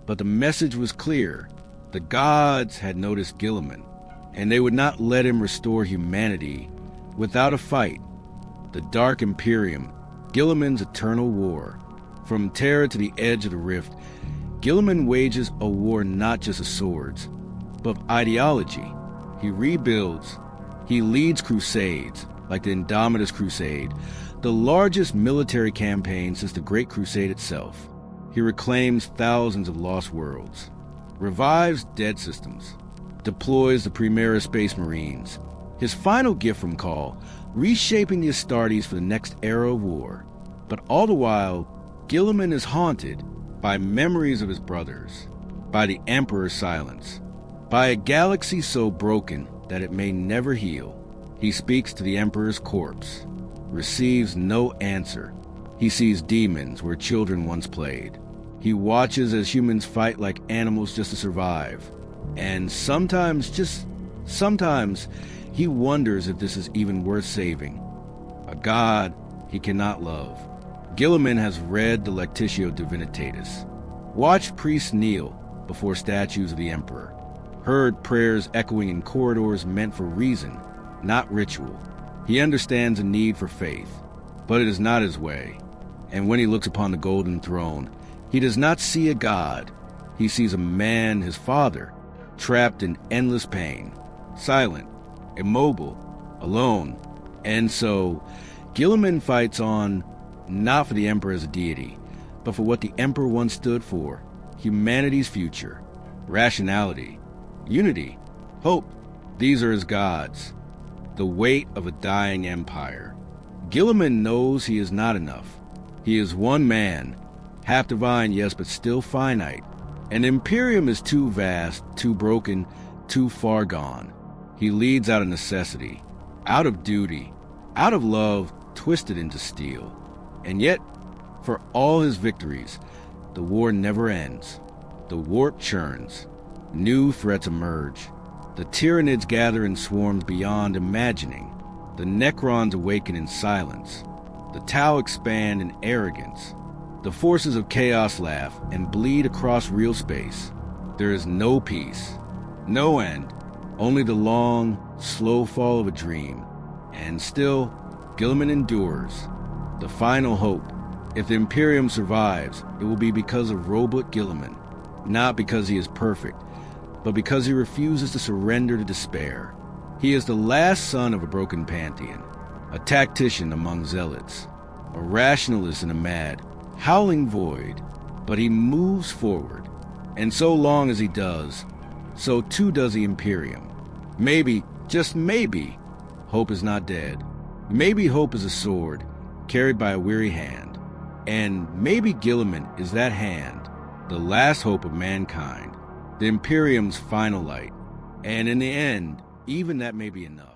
but the message was clear. The gods had noticed Guilliman, and they would not let him restore humanity without a fight. The Dark Imperium, Guilliman's eternal war. From Terra to the edge of the rift, Guilliman wages a war not just of swords, but of ideology. He rebuilds. He leads crusades, like the Indomitus Crusade, the largest military campaign since the Great Crusade itself. He reclaims thousands of lost worlds, revives dead systems, deploys the Primarch Space Marines. His final gift from Call, reshaping the Astartes for the next era of war. But all the while, Guilliman is haunted by memories of his brothers, by the Emperor's silence, by a galaxy so broken that it may never heal. He speaks to the Emperor's corpse, receives no answer. He sees demons where children once played. He watches as humans fight like animals just to survive. And sometimes, just sometimes, he wonders if this is even worth saving. A god he cannot love. Guilliman has read the Lectitio Divinitatis, watched priests kneel before statues of the Emperor, heard prayers echoing in corridors meant for reason, not ritual. He understands a need for faith, but it is not his way. And when he looks upon the golden throne, he does not see a god. He sees a man, his father, trapped in endless pain, silent, immobile, alone. And so, Guilliman fights on, not for the Emperor as a deity, but for what the Emperor once stood for: humanity's future, rationality, unity, hope. These are his gods, the weight of a dying empire. Guilliman knows he is not enough. He is one man, half divine, yes, but still finite. An Imperium is too vast, too broken, too far gone. He leads out of necessity, out of duty, out of love, twisted into steel. And yet, for all his victories, the war never ends. The warp churns. New threats emerge. The Tyranids gather in swarms beyond imagining. The Necrons awaken in silence. The Tau expand in arrogance. The forces of chaos laugh and bleed across real space. There is no peace, no end, only the long, slow fall of a dream. And still, Guilliman endures. The final hope. If the Imperium survives, it will be because of Roboute Guilliman, not because he is perfect, but because he refuses to surrender to despair. He is the last son of a broken pantheon, a tactician among zealots, a rationalist in a mad, howling void, but he moves forward. And so long as he does, so too does the Imperium. Maybe, just maybe, hope is not dead. Maybe hope is a sword, carried by a weary hand. And maybe Guilliman is that hand, the last hope of mankind, the Imperium's final light. And in the end, even that may be enough.